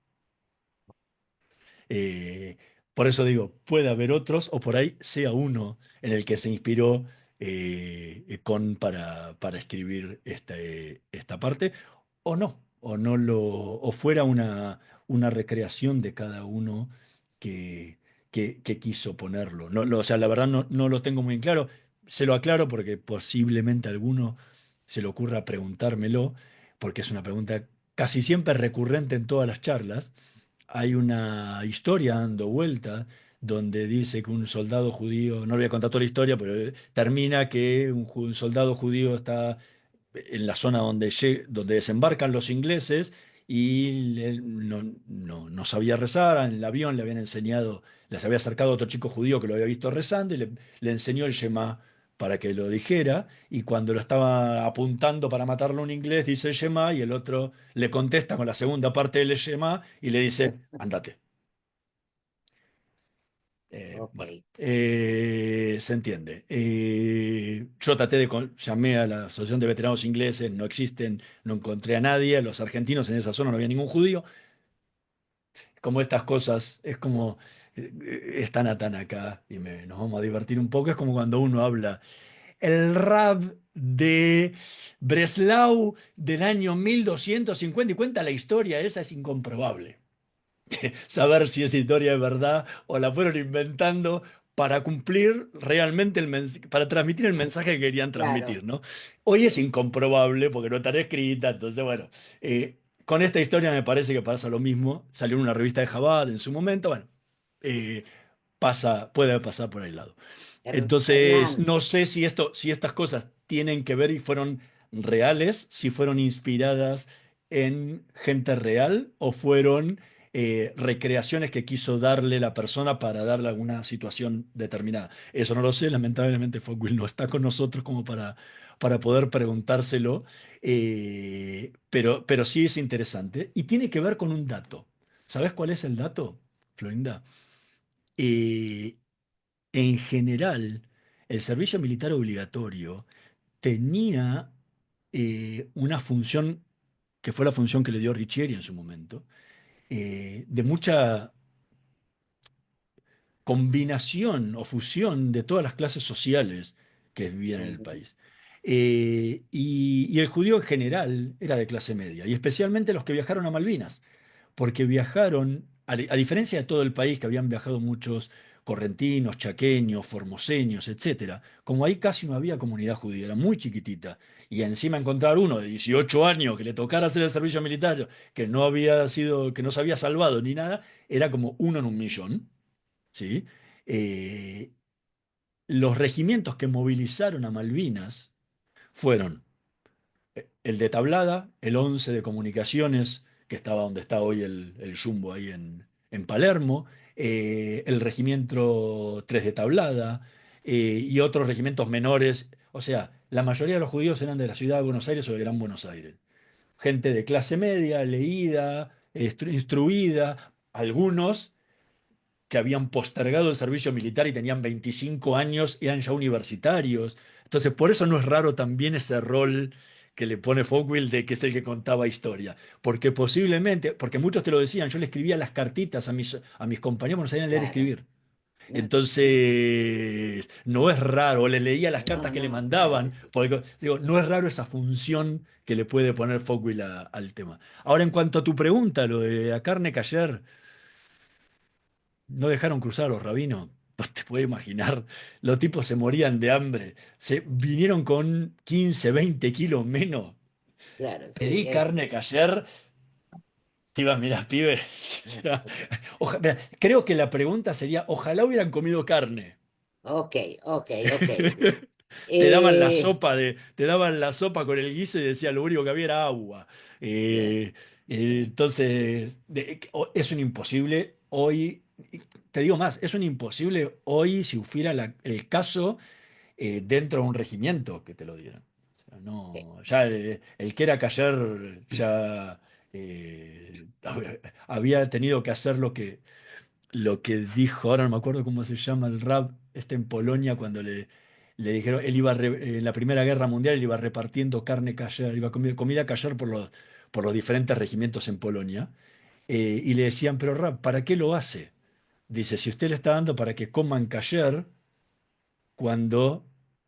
Eh, por eso digo, puede haber otros, o por ahí sea uno en el que se inspiró para escribir esta parte, o no, o no lo, o fuera una recreación de cada uno que, que quiso ponerlo. O sea, la verdad no lo tengo muy en claro. Se lo aclaro porque posiblemente a alguno se le ocurra preguntármelo, porque es una pregunta casi siempre recurrente en todas las charlas. Hay una historia dando vuelta donde dice que un soldado judío, no le voy a contar toda la historia, pero termina que un soldado judío está en la zona donde desembarcan los ingleses y él no sabía rezar, en el avión le habían enseñado, les había acercado otro chico judío que lo había visto rezando y le enseñó el Shema para que lo dijera, y cuando lo estaba apuntando para matarlo un inglés dice el Shema y el otro le contesta con la segunda parte del Shema y le dice, andate. Ok, Bueno, se entiende. Yo llamé a la Asociación de Veteranos Ingleses, no existen, no encontré a nadie. Los argentinos en esa zona no había ningún judío. Como estas cosas, es como están a tan acá y nos vamos a divertir un poco. Es como cuando uno habla. El rab de Breslau del año 1250 y cuenta la historia, esa es incomprobable. Saber si esa historia es verdad o la fueron inventando para cumplir realmente para transmitir el mensaje que querían claro. transmitir, ¿no? Hoy es incomprobable porque no estará escrita, entonces, bueno, con esta historia me parece que pasa lo mismo. Salió en una revista de Chabad en su momento, bueno, eh, puede pasar por ahí lado. Entonces, Hernán, no sé si estas cosas tienen que ver y fueron reales, si fueron inspiradas en gente real o fueron recreaciones que quiso darle la persona para darle alguna situación determinada. Eso no lo sé, lamentablemente Focke no está con nosotros como para poder preguntárselo, pero sí es interesante y tiene que ver con un dato. ¿Sabes cuál es el dato, Florinda? Eh, en general, el servicio militar obligatorio tenía una función que fue la función que le dio Riccieri en su momento, de mucha combinación o fusión de todas las clases sociales que vivían en el ujú, país. Y el judío en general era de clase media, y especialmente los que viajaron a Malvinas, porque viajaron, a diferencia de todo el país, que habían viajado muchos correntinos, chaqueños, formoseños, etcétera, como ahí casi no había comunidad judía, era muy chiquitita, y encima encontrar uno de 18 años que le tocara hacer el servicio militar, que no se había salvado ni nada, era como uno en un millón. ¿Sí? Eh, los regimientos que movilizaron a Malvinas fueron el de Tablada, el 11 de Comunicaciones, que estaba donde está hoy el Jumbo ahí en Palermo, el regimiento 3 de Tablada, y otros regimientos menores. O sea, la mayoría de los judíos eran de la ciudad de Buenos Aires o de Gran Buenos Aires. Gente de clase media, leída, instruida, algunos que habían postergado el servicio militar y tenían 25 años, eran ya universitarios. Entonces, por eso no es raro también ese rol que le pone Folkville de que es el que contaba historia. Porque posiblemente, porque muchos te lo decían, yo le escribía las cartitas a mis compañeros, no sabían leer y claro. escribir. No, Entonces, no es raro, le leía las cartas no, que le no, claro que mandaban, sí. porque digo, no es raro esa función que le puede poner Folkville al tema. Ahora, en cuanto a tu pregunta, lo de la carne cayer, no dejaron cruzar a los rabinos. No te puedes imaginar. Los tipos se morían de hambre. Se vinieron con 15, 20 kilos menos. Claro, sí, Pedí carne ayer. Te ibas, mirá, pibe. Mira, creo que la pregunta sería: ojalá hubieran comido carne. ok, ok, ok. Te daban la sopa con el guiso y decía lo único que había era agua. Claro, Eh, sí, entonces, es un imposible hoy, te digo más, es un imposible hoy si hubiera el caso dentro de un regimiento que te lo dieran. O sea, sí, no, ya el que era Cayer ya había tenido que hacer lo que dijo, ahora no me acuerdo cómo se llama el rap, en Polonia cuando le dijeron, él iba en la Primera Guerra Mundial, él iba repartiendo carne kasher, iba a comer comida kasher por los diferentes regimientos en Polonia, y le decían, pero rap, ¿para qué lo hace? Dice, si usted le está dando para que coman kasher, cuando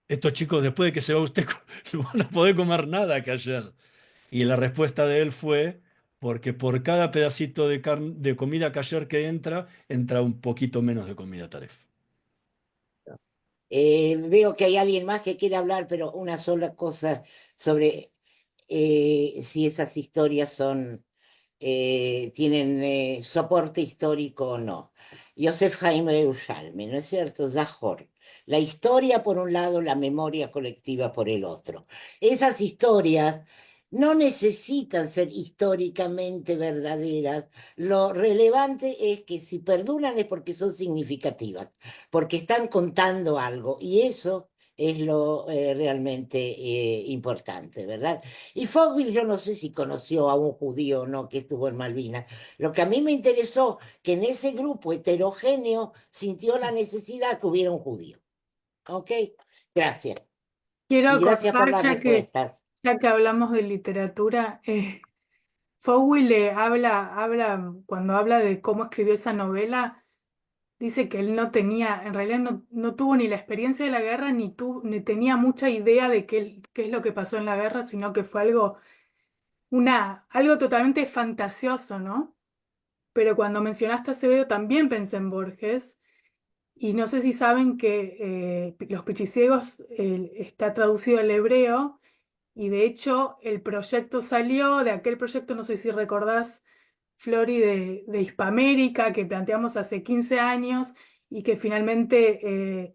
estos chicos después de que se va usted no van a poder comer nada kasher. Y la respuesta de él fue, porque por cada pedacito de comida kasher que entra, entra un poquito menos de comida taref. Veo que hay alguien más que quiere hablar, pero una sola cosa sobre si esas historias tienen soporte histórico o no. Yosef Haim Yerushalmi, ¿no es cierto? Zahor. La historia por un lado, la memoria colectiva por el otro. Esas historias no necesitan ser históricamente verdaderas. Lo relevante es que si perduran es porque son significativas, porque están contando algo, y eso es lo realmente importante, ¿verdad? Y Fogwill, yo no sé si conoció a un judío o no que estuvo en Malvinas. Lo que a mí me interesó, que en ese grupo heterogéneo sintió la necesidad que hubiera un judío. ¿Ok? Gracias. Quiero Y gracias por acotar, las respuestas. ya que hablamos de literatura, Fowell cuando habla de cómo escribió esa novela, dice que él no tenía, en realidad no tuvo ni la experiencia de la guerra, ni tenía mucha idea de qué es lo que pasó en la guerra, sino que fue algo totalmente fantasioso, ¿no? Pero cuando mencionaste a Acevedo también pensé en Borges, y no sé si saben que Los Pichiciegos está traducido al hebreo, y de hecho el proyecto salió de aquel proyecto, no sé si recordás, Flori, de Hispamérica, que planteamos hace 15 años y que finalmente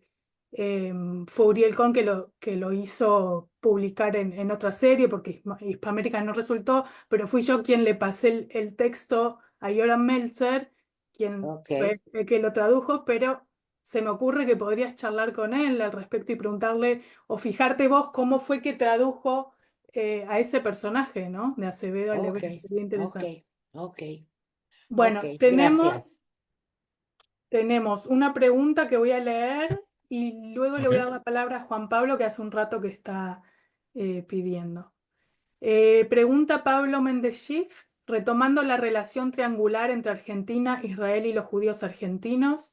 eh, fue Uriel Cohn que lo hizo publicar en otra serie porque Hispamérica no resultó, pero fui yo quien le pasé el texto a Yoram Meltzer, quien Ok. fue el que lo tradujo, pero se me ocurre que podrías charlar con él al respecto y preguntarle o fijarte vos cómo fue que tradujo a ese personaje, ¿no? De Acevedo al Ok. hebreo, sería Ok. interesante. Ok. Ok. Bueno, Gracias. tenemos una pregunta que voy a leer y luego le Ok. voy a dar la palabra a Juan Pablo, que hace un rato que está pidiendo. Pregunta Pablo Méndez Schiff, retomando la relación triangular entre Argentina, Israel y los judíos argentinos,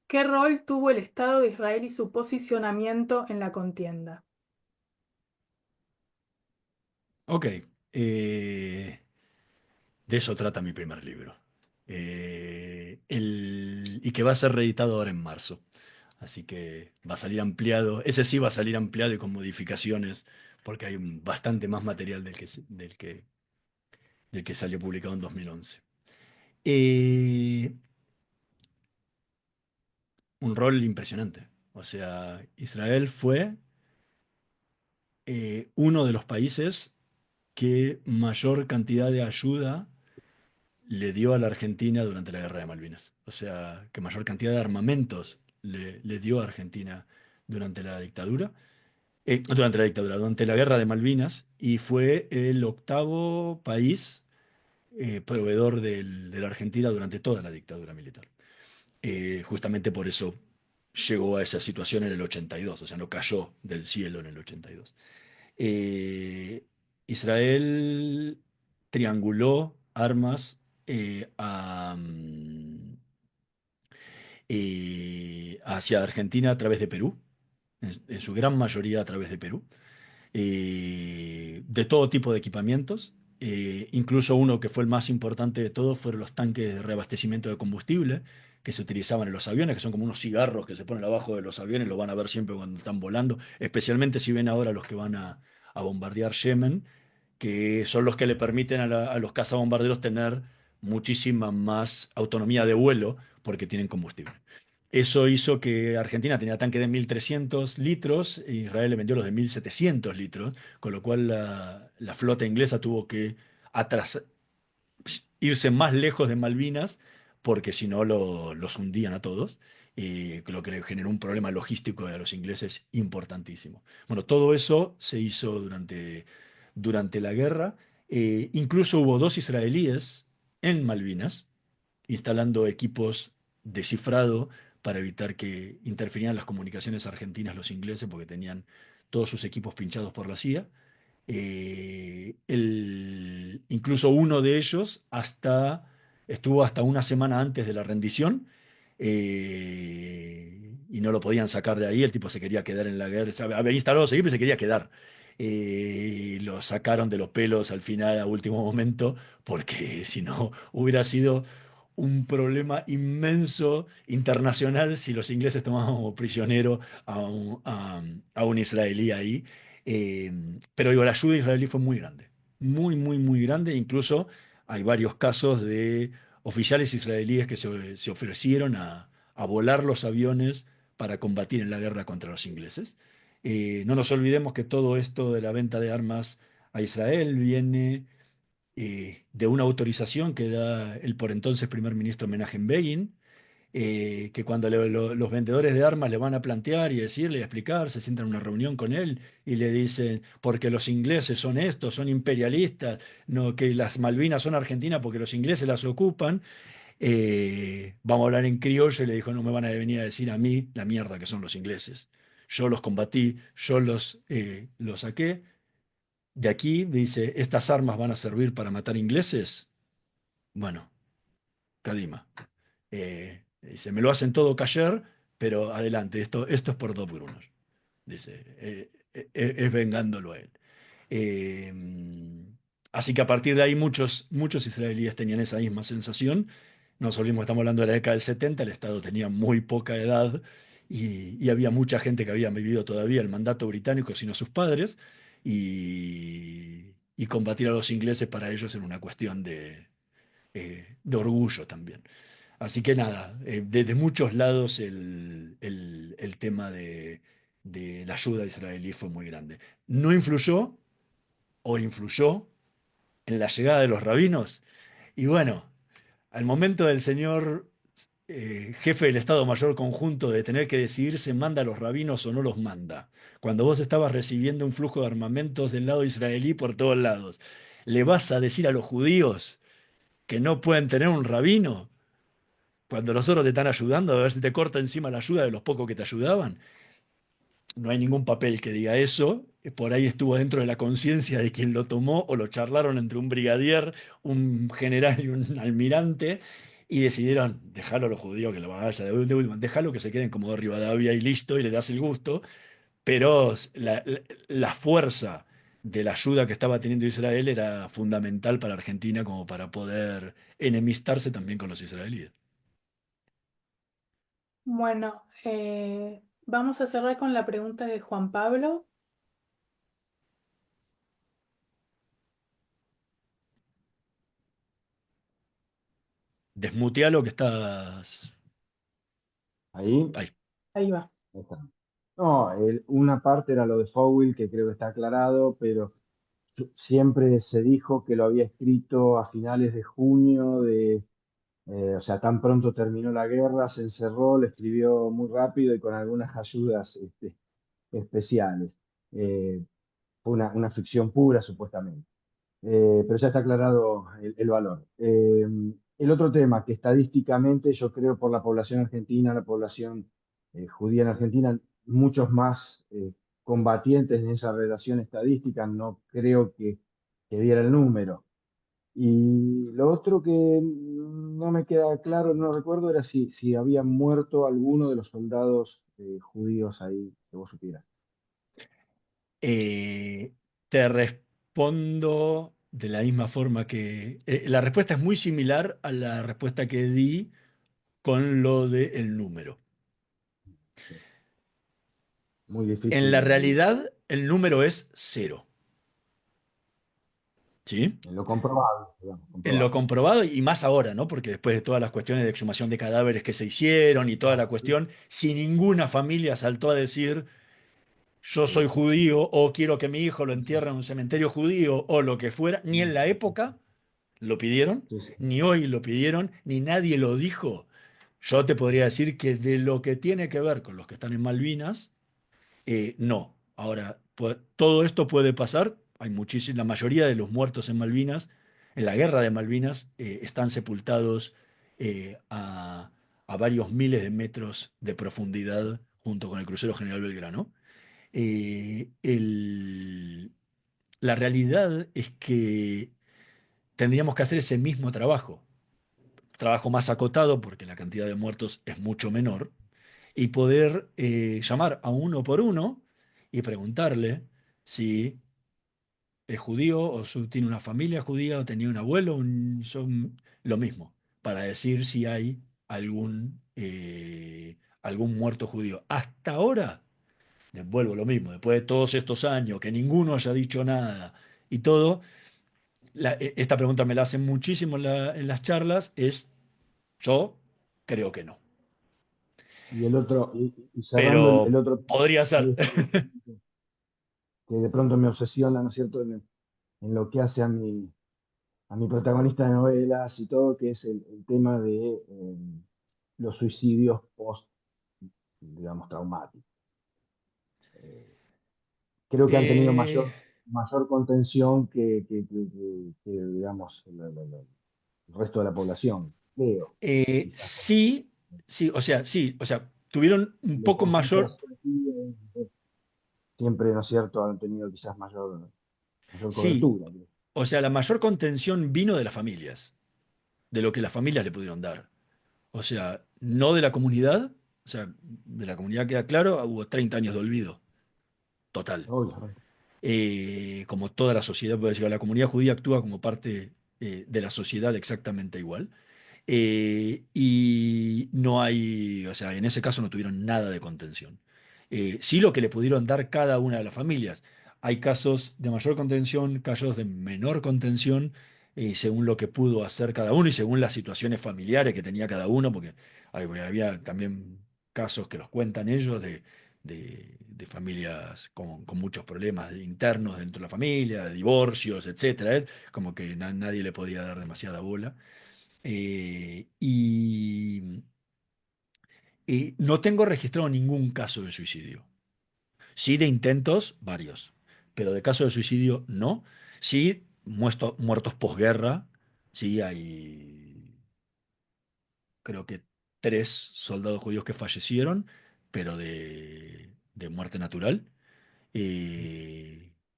¿qué rol tuvo el Estado de Israel y su posicionamiento en la contienda? Ok. De eso trata mi primer libro. Y que va a ser reeditado ahora en marzo. Así que va a salir ampliado. Ese sí va a salir ampliado y con modificaciones, porque hay bastante más material del que salió publicado en 2011. Eh, un rol impresionante. O sea, Israel fue uno de los países que mayor cantidad de ayuda le dio a la Argentina durante la Guerra de Malvinas. O sea, que mayor cantidad de armamentos le dio a Argentina durante la dictadura. Durante la Guerra de Malvinas, y fue el octavo país proveedor de la Argentina durante toda la dictadura militar. Justamente por eso llegó a esa situación en el 82, o sea, no cayó del cielo en el 82. Eh, Israel trianguló armas hacia Argentina a través de Perú, en su gran mayoría a través de Perú, de todo tipo de equipamientos. Incluso uno que fue el más importante de todos fueron los tanques de reabastecimiento de combustible que se utilizaban en los aviones, que son como unos cigarros que se ponen abajo de los aviones, lo van a ver siempre cuando están volando, especialmente si ven ahora los que van a bombardear Yemen, que son los que le permiten a los cazabombarderos tener muchísima más autonomía de vuelo porque tienen combustible. Eso hizo que Argentina tenía tanque de 1.300 litros e Israel le vendió los de 1.700 litros, con lo cual la flota inglesa tuvo que irse más lejos de Malvinas porque si no los hundían a todos, lo que le generó un problema logístico a los ingleses importantísimo. Bueno, todo eso se hizo durante la guerra. Incluso hubo dos israelíes en Malvinas instalando equipos de cifrado para evitar que interfirieran las comunicaciones argentinas los ingleses, porque tenían todos sus equipos pinchados por la CIA. Incluso uno de ellos estuvo hasta una semana antes de la rendición, y no lo podían sacar de ahí. El tipo se quería quedar en la guerra, había instalado los equipos y se quería quedar. lo sacaron de los pelos al final, a último momento, porque si no hubiera sido un problema inmenso internacional si los ingleses tomaban como prisionero a un israelí ahí. Eh, pero digo, la ayuda israelí fue muy grande, muy, muy, muy grande. Incluso hay varios casos de oficiales israelíes que se ofrecieron a volar los aviones para combatir en la guerra contra los ingleses. No nos olvidemos que todo esto de la venta de armas a Israel viene de una autorización que da el por entonces primer ministro Menachem Begin, que cuando los vendedores de armas le van a plantear y decirle y explicar, se sientan en una reunión con él y le dicen, porque los ingleses son estos, son imperialistas, no, que las Malvinas son argentinas porque los ingleses las ocupan, vamos a hablar en criollo y le dijo, no me van a venir a decir a mí la mierda que son los ingleses. Yo los combatí, yo los saqué. De aquí dice, ¿estas armas van a servir para matar ingleses? Bueno, Kadima. Dice, me lo hacen todo cayer, pero adelante, esto es por dos Brunos. Dice, es vengándolo a él. Eh, Así que a partir de ahí muchos, muchos israelíes tenían esa misma sensación. Nos olvidemos, estamos hablando de la década del 70, el Estado tenía muy poca edad y había mucha gente que había vivido todavía el mandato británico, sino sus padres, y combatir a los ingleses para ellos era una cuestión de orgullo también. Así que nada, desde muchos lados el tema de la ayuda israelí fue muy grande. No influyó o influyó en la llegada de los rabinos. Y bueno, al momento del señor jefe del Estado Mayor Conjunto de tener que decidir si manda a los rabinos o no los manda, cuando vos estabas recibiendo un flujo de armamentos del lado israelí por todos lados, ¿le vas a decir a los judíos que no pueden tener un rabino cuando los otros te están ayudando a ver si te corta encima la ayuda de los pocos que te ayudaban? No hay ningún papel que diga eso. Por ahí estuvo dentro de la conciencia de quien lo tomó o lo charlaron entre un brigadier, un general y un almirante y decidieron dejarlo a los judíos que lo vaya de última, dejarlo que se queden como de Rivadavia y listo y le das el gusto. Pero la fuerza de la ayuda que estaba teniendo Israel era fundamental para Argentina como para poder enemistarse también con los israelíes. Bueno, vamos a cerrar con la pregunta de Juan Pablo. Desmutealo que estás Ahí, ahí. Ahí va. ahí está. No, una parte era lo de Fowell, que creo que está aclarado, pero siempre se dijo que lo había escrito a finales de junio, o sea, tan pronto terminó la guerra, se encerró, lo escribió muy rápido y con algunas ayudas especiales. Eh, Fue una ficción pura, supuestamente. Pero ya está aclarado el valor. El otro tema, que estadísticamente yo creo por la población argentina, la población judía en Argentina, muchos más combatientes en esa relación estadística, no creo que diera el número. Y lo otro que no me queda claro, no recuerdo, era si había muerto alguno de los soldados judíos ahí, que vos supieras. Eh, Te respondo de la misma forma que... la respuesta es muy similar a la respuesta que di con lo del número. Muy En la difícil realidad, el número es cero. ¿Sí? en lo comprobable, digamos, En lo comprobable. comprobado y más ahora, ¿no? Porque después de todas las cuestiones de exhumación de cadáveres que se hicieron y toda la Ah, sí, cuestión, si ninguna familia saltó a decir yo sí. soy judío o quiero que mi hijo lo entierre en un cementerio judío o lo que fuera, ni en la época lo pidieron, Sí, sí. ni hoy lo pidieron, ni nadie lo dijo. Yo te podría decir que de lo que tiene que ver con los que están en Malvinas, no. Ahora, todo esto puede pasar. Hay muchísima, la mayoría de los muertos en Malvinas, en la guerra de Malvinas, están sepultados a varios miles de metros de profundidad junto con el crucero General Belgrano. Eh, el- la realidad es que tendríamos que hacer ese mismo trabajo más acotado porque la cantidad de muertos es mucho menor, y poder llamar a uno por uno y preguntarle si es judío, o tiene una familia judía, o tenía un abuelo, son lo mismo, para decir si hay algún muerto judío. Hasta ahora, vuelvo lo mismo, después de todos estos años, que ninguno haya dicho nada y todo, esta pregunta me la hacen muchísimo en las charlas, yo creo que no. Y el otro, y cerrando el Pero otro tema podría que ser. que de pronto me obsesiona, ¿no es cierto?, en lo que hace a mi protagonista de novelas y todo, que es el tema de los suicidios post, digamos, traumáticos. Eh, Creo que han tenido Eh, mayor contención digamos, el resto de la población, creo. Quizás sí, sí, o sea, tuvieron un los poco conflictos mayor, siempre, ¿no es cierto?, han tenido quizás mayor sí, cobertura. o sea, la mayor contención vino de las familias, de lo que las familias le pudieron dar. O sea, no de la comunidad, o sea, de la comunidad queda claro, hubo 30 años de olvido, total. Obviamente. Como toda la sociedad, puede decir, la comunidad judía actúa como parte de la sociedad exactamente igual. Y no hay, o sea, en ese caso no tuvieron nada de contención. Sí lo que le pudieron dar cada una de las familias. Hay casos de mayor contención, casos de menor contención, según lo que pudo hacer cada uno y según las situaciones familiares que tenía cada uno, porque había también casos que los cuentan ellos de familias con muchos problemas internos dentro de la familia, de divorcios, etcétera, como que nadie le podía dar demasiada bola. Y no tengo registrado ningún caso de suicidio. Sí de intentos, varios, pero de caso de suicidio no. Sí, muertos posguerra, sí hay, creo que 3 soldados judíos que fallecieron, pero de muerte natural.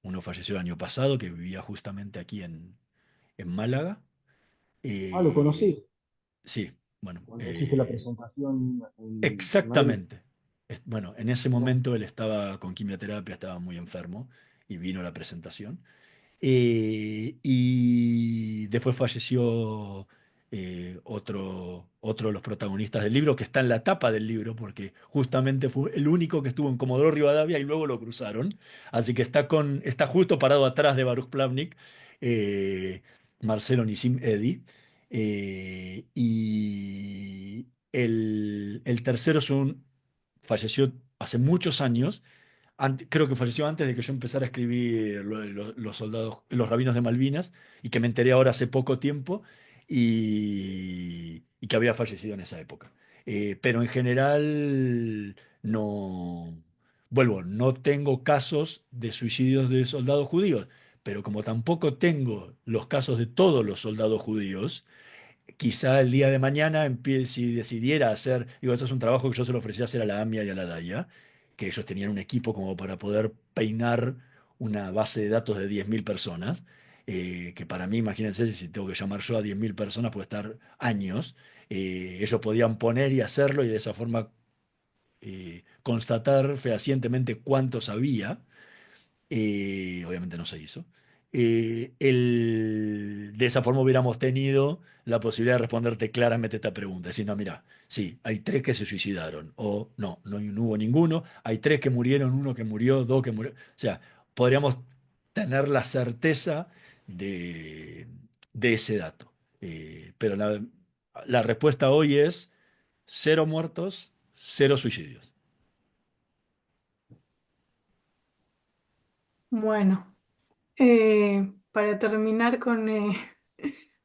Uno falleció el año pasado, que vivía justamente aquí en Málaga. Lo Eh, conocí sí, bueno. cuando hiciste la presentación en Madrid. Exactamente. Bueno, en ese Mirá. momento él estaba con quimioterapia, estaba muy enfermo y vino a la presentación. Y después falleció otro de los protagonistas del libro, que está en la tapa del libro, porque justamente fue el único que estuvo en Comodoro Rivadavia y luego lo cruzaron. Así que está justo parado atrás de Baruch Plavnik, eh, Marcelo Nisim Eddy. Y el tercero falleció hace muchos años, creo que falleció antes de que yo empezara a escribir los soldados, los rabinos de Malvinas, y que me enteré ahora hace poco tiempo, y que había fallecido en esa época. Pero en general no, vuelvo, no tengo casos de suicidios de soldados judíos, pero como tampoco tengo los casos de todos los soldados judíos, quizá el día de mañana si decidiera hacer, digo, esto es un trabajo que yo se lo ofrecía hacer a la AMIA y a la DAIA, que ellos tenían un equipo como para poder peinar una base de datos de 10.000 personas, que para mí, imagínense, si tengo que llamar yo a 10.000 personas, puede estar años. Ellos podían poner y hacerlo y de esa forma constatar fehacientemente cuántos había. Obviamente no se hizo. De esa forma hubiéramos tenido la posibilidad de responderte claramente esta pregunta. Decir, no, mira, sí, hay 3 que se suicidaron. O no hubo ninguno. Hay 3 que murieron, uno que murió, 2 que murió. O sea, podríamos tener la certeza de ese dato. Pero la respuesta hoy es 0 muertos, 0 suicidios. Bueno, para terminar con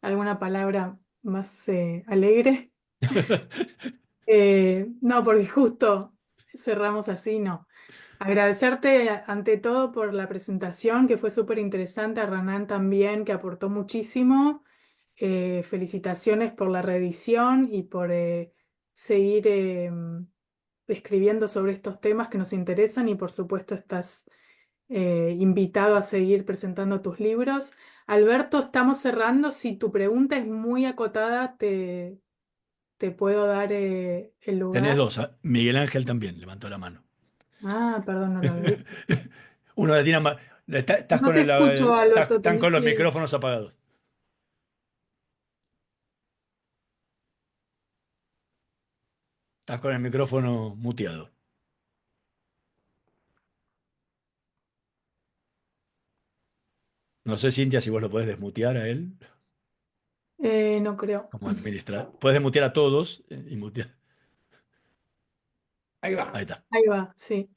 alguna palabra más alegre. No, porque justo cerramos así, no. Agradecerte ante todo por la presentación, que fue súper interesante, a Ranán también, que aportó muchísimo. Felicitaciones por la reedición y por seguir escribiendo sobre estos temas que nos interesan y por supuesto estás invitado a seguir presentando tus libros. Alberto, estamos cerrando. Si tu pregunta es muy acotada, te puedo dar el Tenés lugar. 2. Miguel Ángel también levantó la mano. Ah, perdón, no lo vi. Uno la tiene Estás No con te escucho, Alberto, están tenés con los que... micrófonos apagados. Estás con el micrófono muteado. No sé, Cintia, si vos lo podés desmutear a él No creo. como administrador. Puedes desmutear a todos y mutear. Ahí va. Ahí está. Ahí va, sí.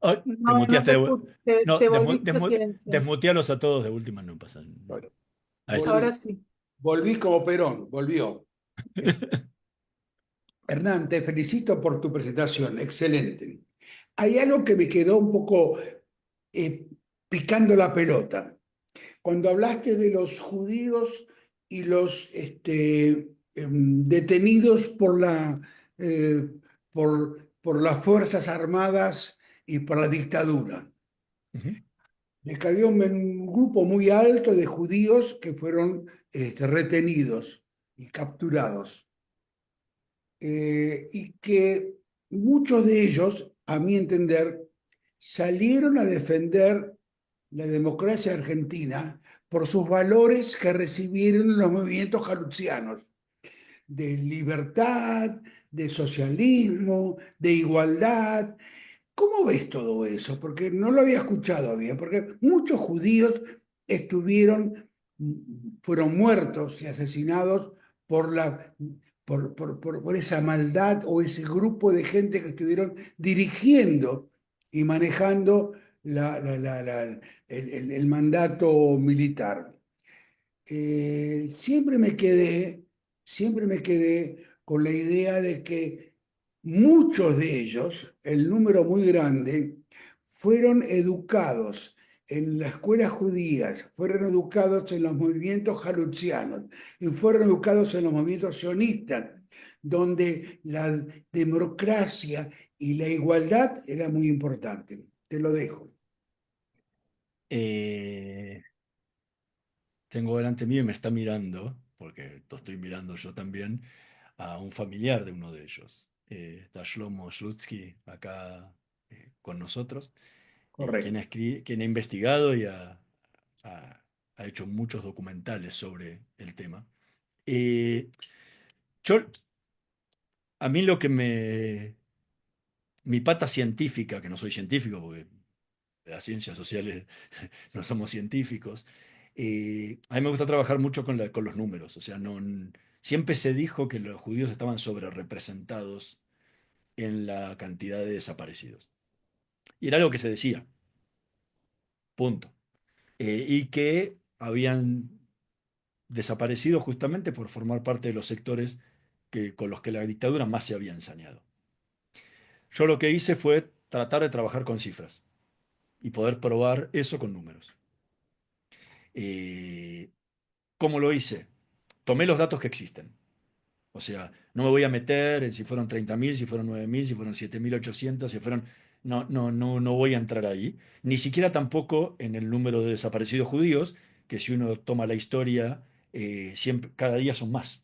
Ay, te No, no muteaste te de escucho, No, te volviste a silenciar. desmutealos a todos de última, no pasa. Bueno, Ahí está. Ahora volví. sí. Volví como Perón, volvió. Hernán, te felicito por tu presentación, excelente. Hay algo que me quedó un poco eh, picando la pelota. Cuando hablaste de los judíos y los detenidos eh, por las Fuerzas Armadas y por la dictadura, Ujú. de que había un grupo muy alto de judíos que fueron retenidos y capturados. Y que muchos de ellos, a mi entender, salieron a defender la democracia argentina por sus valores que recibieron en los movimientos jalutsianos, de libertad, de socialismo, de igualdad. ¿Cómo ves todo eso? Porque no lo había escuchado bien, porque muchos judíos estuvieron, fueron muertos y asesinados por por esa maldad o ese grupo de gente que estuvieron dirigiendo y manejando el mandato militar. Siempre me quedé con la idea de que muchos de ellos, el número muy grande, fueron educados en las escuelas judías, fueron educados en los movimientos jalutsianos y fueron educados en los movimientos sionistas, donde la democracia y la igualdad era muy importante. Te lo dejo. Eh, Tengo delante mío y me está mirando, porque lo estoy mirando yo también, a un familiar de uno de ellos. Está Shlomo Shlutsky acá con nosotros, Correcto. quien ha investigado y ha- ha hecho muchos documentales sobre el tema. Eh, yo, a mí lo que mi pata científica, que no soy científico porque de las ciencias sociales no somos científicos, a mí me gusta trabajar mucho con los números, o sea, siempre se dijo que los judíos estaban sobre representados en la cantidad de desaparecidos. Y era algo que se decía, punto. Y que habían desaparecido justamente por formar parte de los sectores con los que la dictadura más se había ensañado. Yo lo que hice fue tratar de trabajar con cifras y poder probar eso con números. Eh, ¿Cómo lo hice? Tomé los datos que existen. O sea, no me voy a meter en si fueron 30.000, si fueron 9.000, si fueron 7.800, si fueron... No, no, no, no voy a entrar ahí. Ni siquiera tampoco en el número de desaparecidos judíos, que si uno toma la historia, siempre, cada día son más.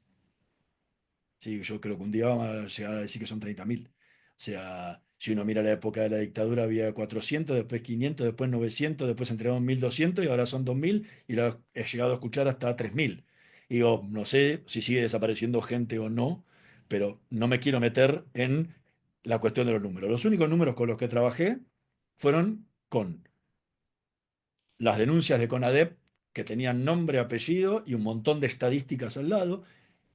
Sí, yo creo que un día vamos a llegar a decir que son 30.000. O sea, si uno mira la época de la dictadura, había 400, después 500, después 900, después se entregaron 1.200 y ahora son 2.000 y lo he llegado a escuchar hasta 3.000. Y digo, no sé si sigue desapareciendo gente o no, pero no me quiero meter en la cuestión de los números. Los únicos números con los que trabajé fueron con las denuncias de CONADEP, que tenían nombre, apellido y un montón de estadísticas al lado,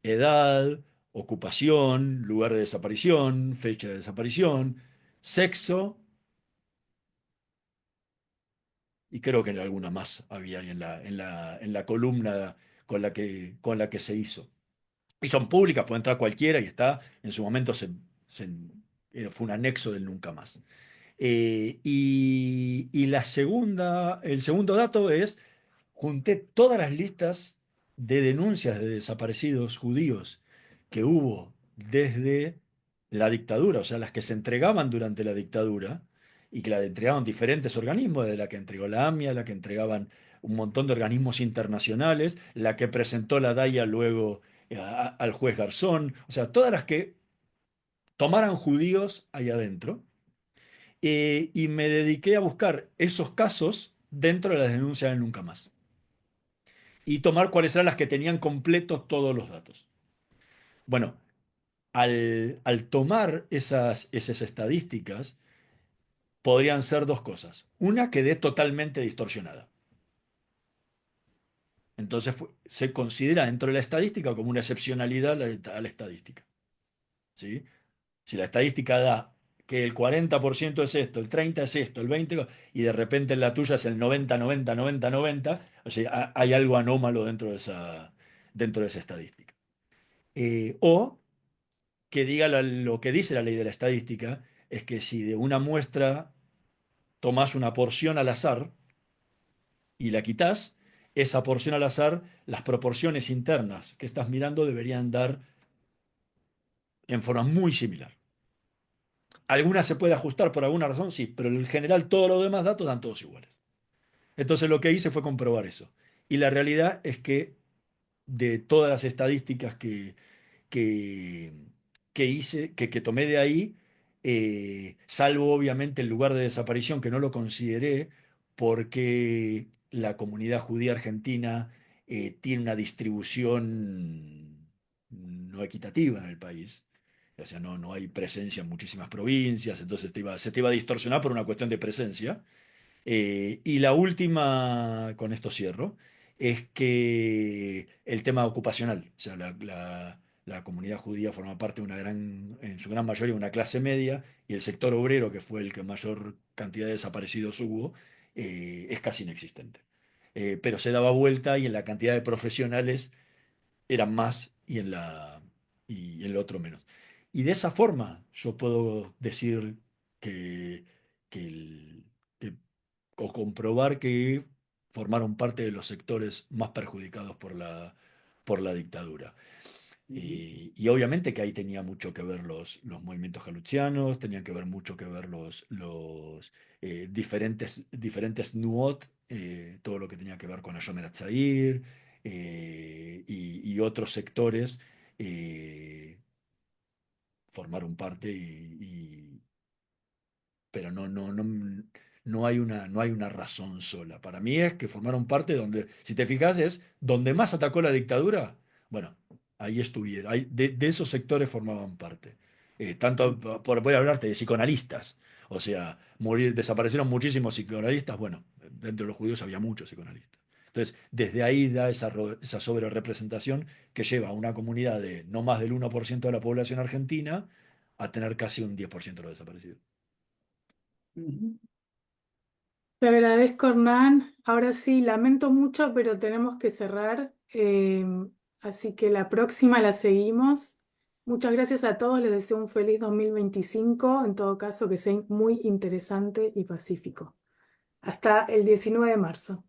edad, ocupación, lugar de desaparición, fecha de desaparición, sexo, y creo que alguna más había ahí en la columna con la que se hizo. Y son públicas, puede entrar cualquiera y está, en su momento se- fue un anexo del nunca más. Y el segundo dato es, junté todas las listas de denuncias de desaparecidos judíos que hubo desde la dictadura, o sea, las que se entregaban durante la dictadura y que la entregaban diferentes organismos, de la que entregó la AMIA, la que entregaban un montón de organismos internacionales, la que presentó la DAIA luego al juez Garzón, o sea, todas las que tomaran judíos ahí adentro. y me dediqué a buscar esos casos dentro de las denuncias de Nunca Más y tomar cuáles eran las que tenían completos todos los datos. Bueno, al tomar esas estadísticas, podrían ser dos cosas. Una, quedé totalmente distorsionada. Entonces se considera dentro de la estadística como una excepcionalidad a la estadística. ¿Sí? Si la estadística da que el 40% es esto, el 30% es esto, el 20%, y de repente en la tuya es el 90, 90, 90, 90, o sea, hay algo anómalo dentro de esa estadística. O que diga lo que dice la ley de la estadística, es que si de una muestra tomás una porción al azar y la quitas, esa porción al azar, las proporciones internas que estás mirando deberían dar en forma muy similar. Algunas se puede ajustar por alguna razón, sí, pero en general todos los demás datos dan todos iguales. Entonces lo que hice fue comprobar eso. Y la realidad es que de todas las estadísticas que, que hice, que tomé de ahí, salvo obviamente el lugar de desaparición, que no lo consideré porque la comunidad judía argentina tiene una distribución no equitativa en el país. O sea, no hay presencia en muchísimas provincias, entonces se te iba a distorsionar por una cuestión de presencia. Y la última, con esto cierro, es que el tema ocupacional, o sea, la comunidad judía forma parte de en su gran mayoría, una clase media, y el sector obrero, que fue el que mayor cantidad de desaparecidos hubo, es casi inexistente. Pero se daba vuelta y en la cantidad de profesionales eran más y en lo otro menos. Y de esa forma yo puedo decir que, que el- que o comprobar que formaron parte de los sectores más perjudicados por la dictadura. Ujú. Y obviamente que ahí tenía mucho que ver los movimientos jaluchianos, tenían que ver mucho que ver los diferentes Nuot, todo lo que tenía que ver con Ayomer Atzair y otros sectores eh, formaron parte pero no hay una razón sola. Para mí es que formaron parte donde, si te fijas, es donde más atacó la dictadura. Bueno, ahí estuvieron. De esos sectores formaban parte. Tanto, voy a hablarte de psicoanalistas. O sea, desaparecieron muchísimos psicoanalistas. Bueno, dentro de los judíos había muchos psicoanalistas. Entonces, desde ahí da esa sobrerepresentación que lleva a una comunidad de no más del 1% de la población argentina a tener casi un 10% de los desaparecidos. Ujú. Te agradezco, Hernán. Ahora sí, lamento mucho, pero tenemos que cerrar. Así que la próxima la seguimos. Muchas gracias a todos. Les deseo un feliz 2025. En todo caso, que sea muy interesante y pacífico. Hasta el 19 de marzo.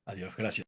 Adiós, gracias.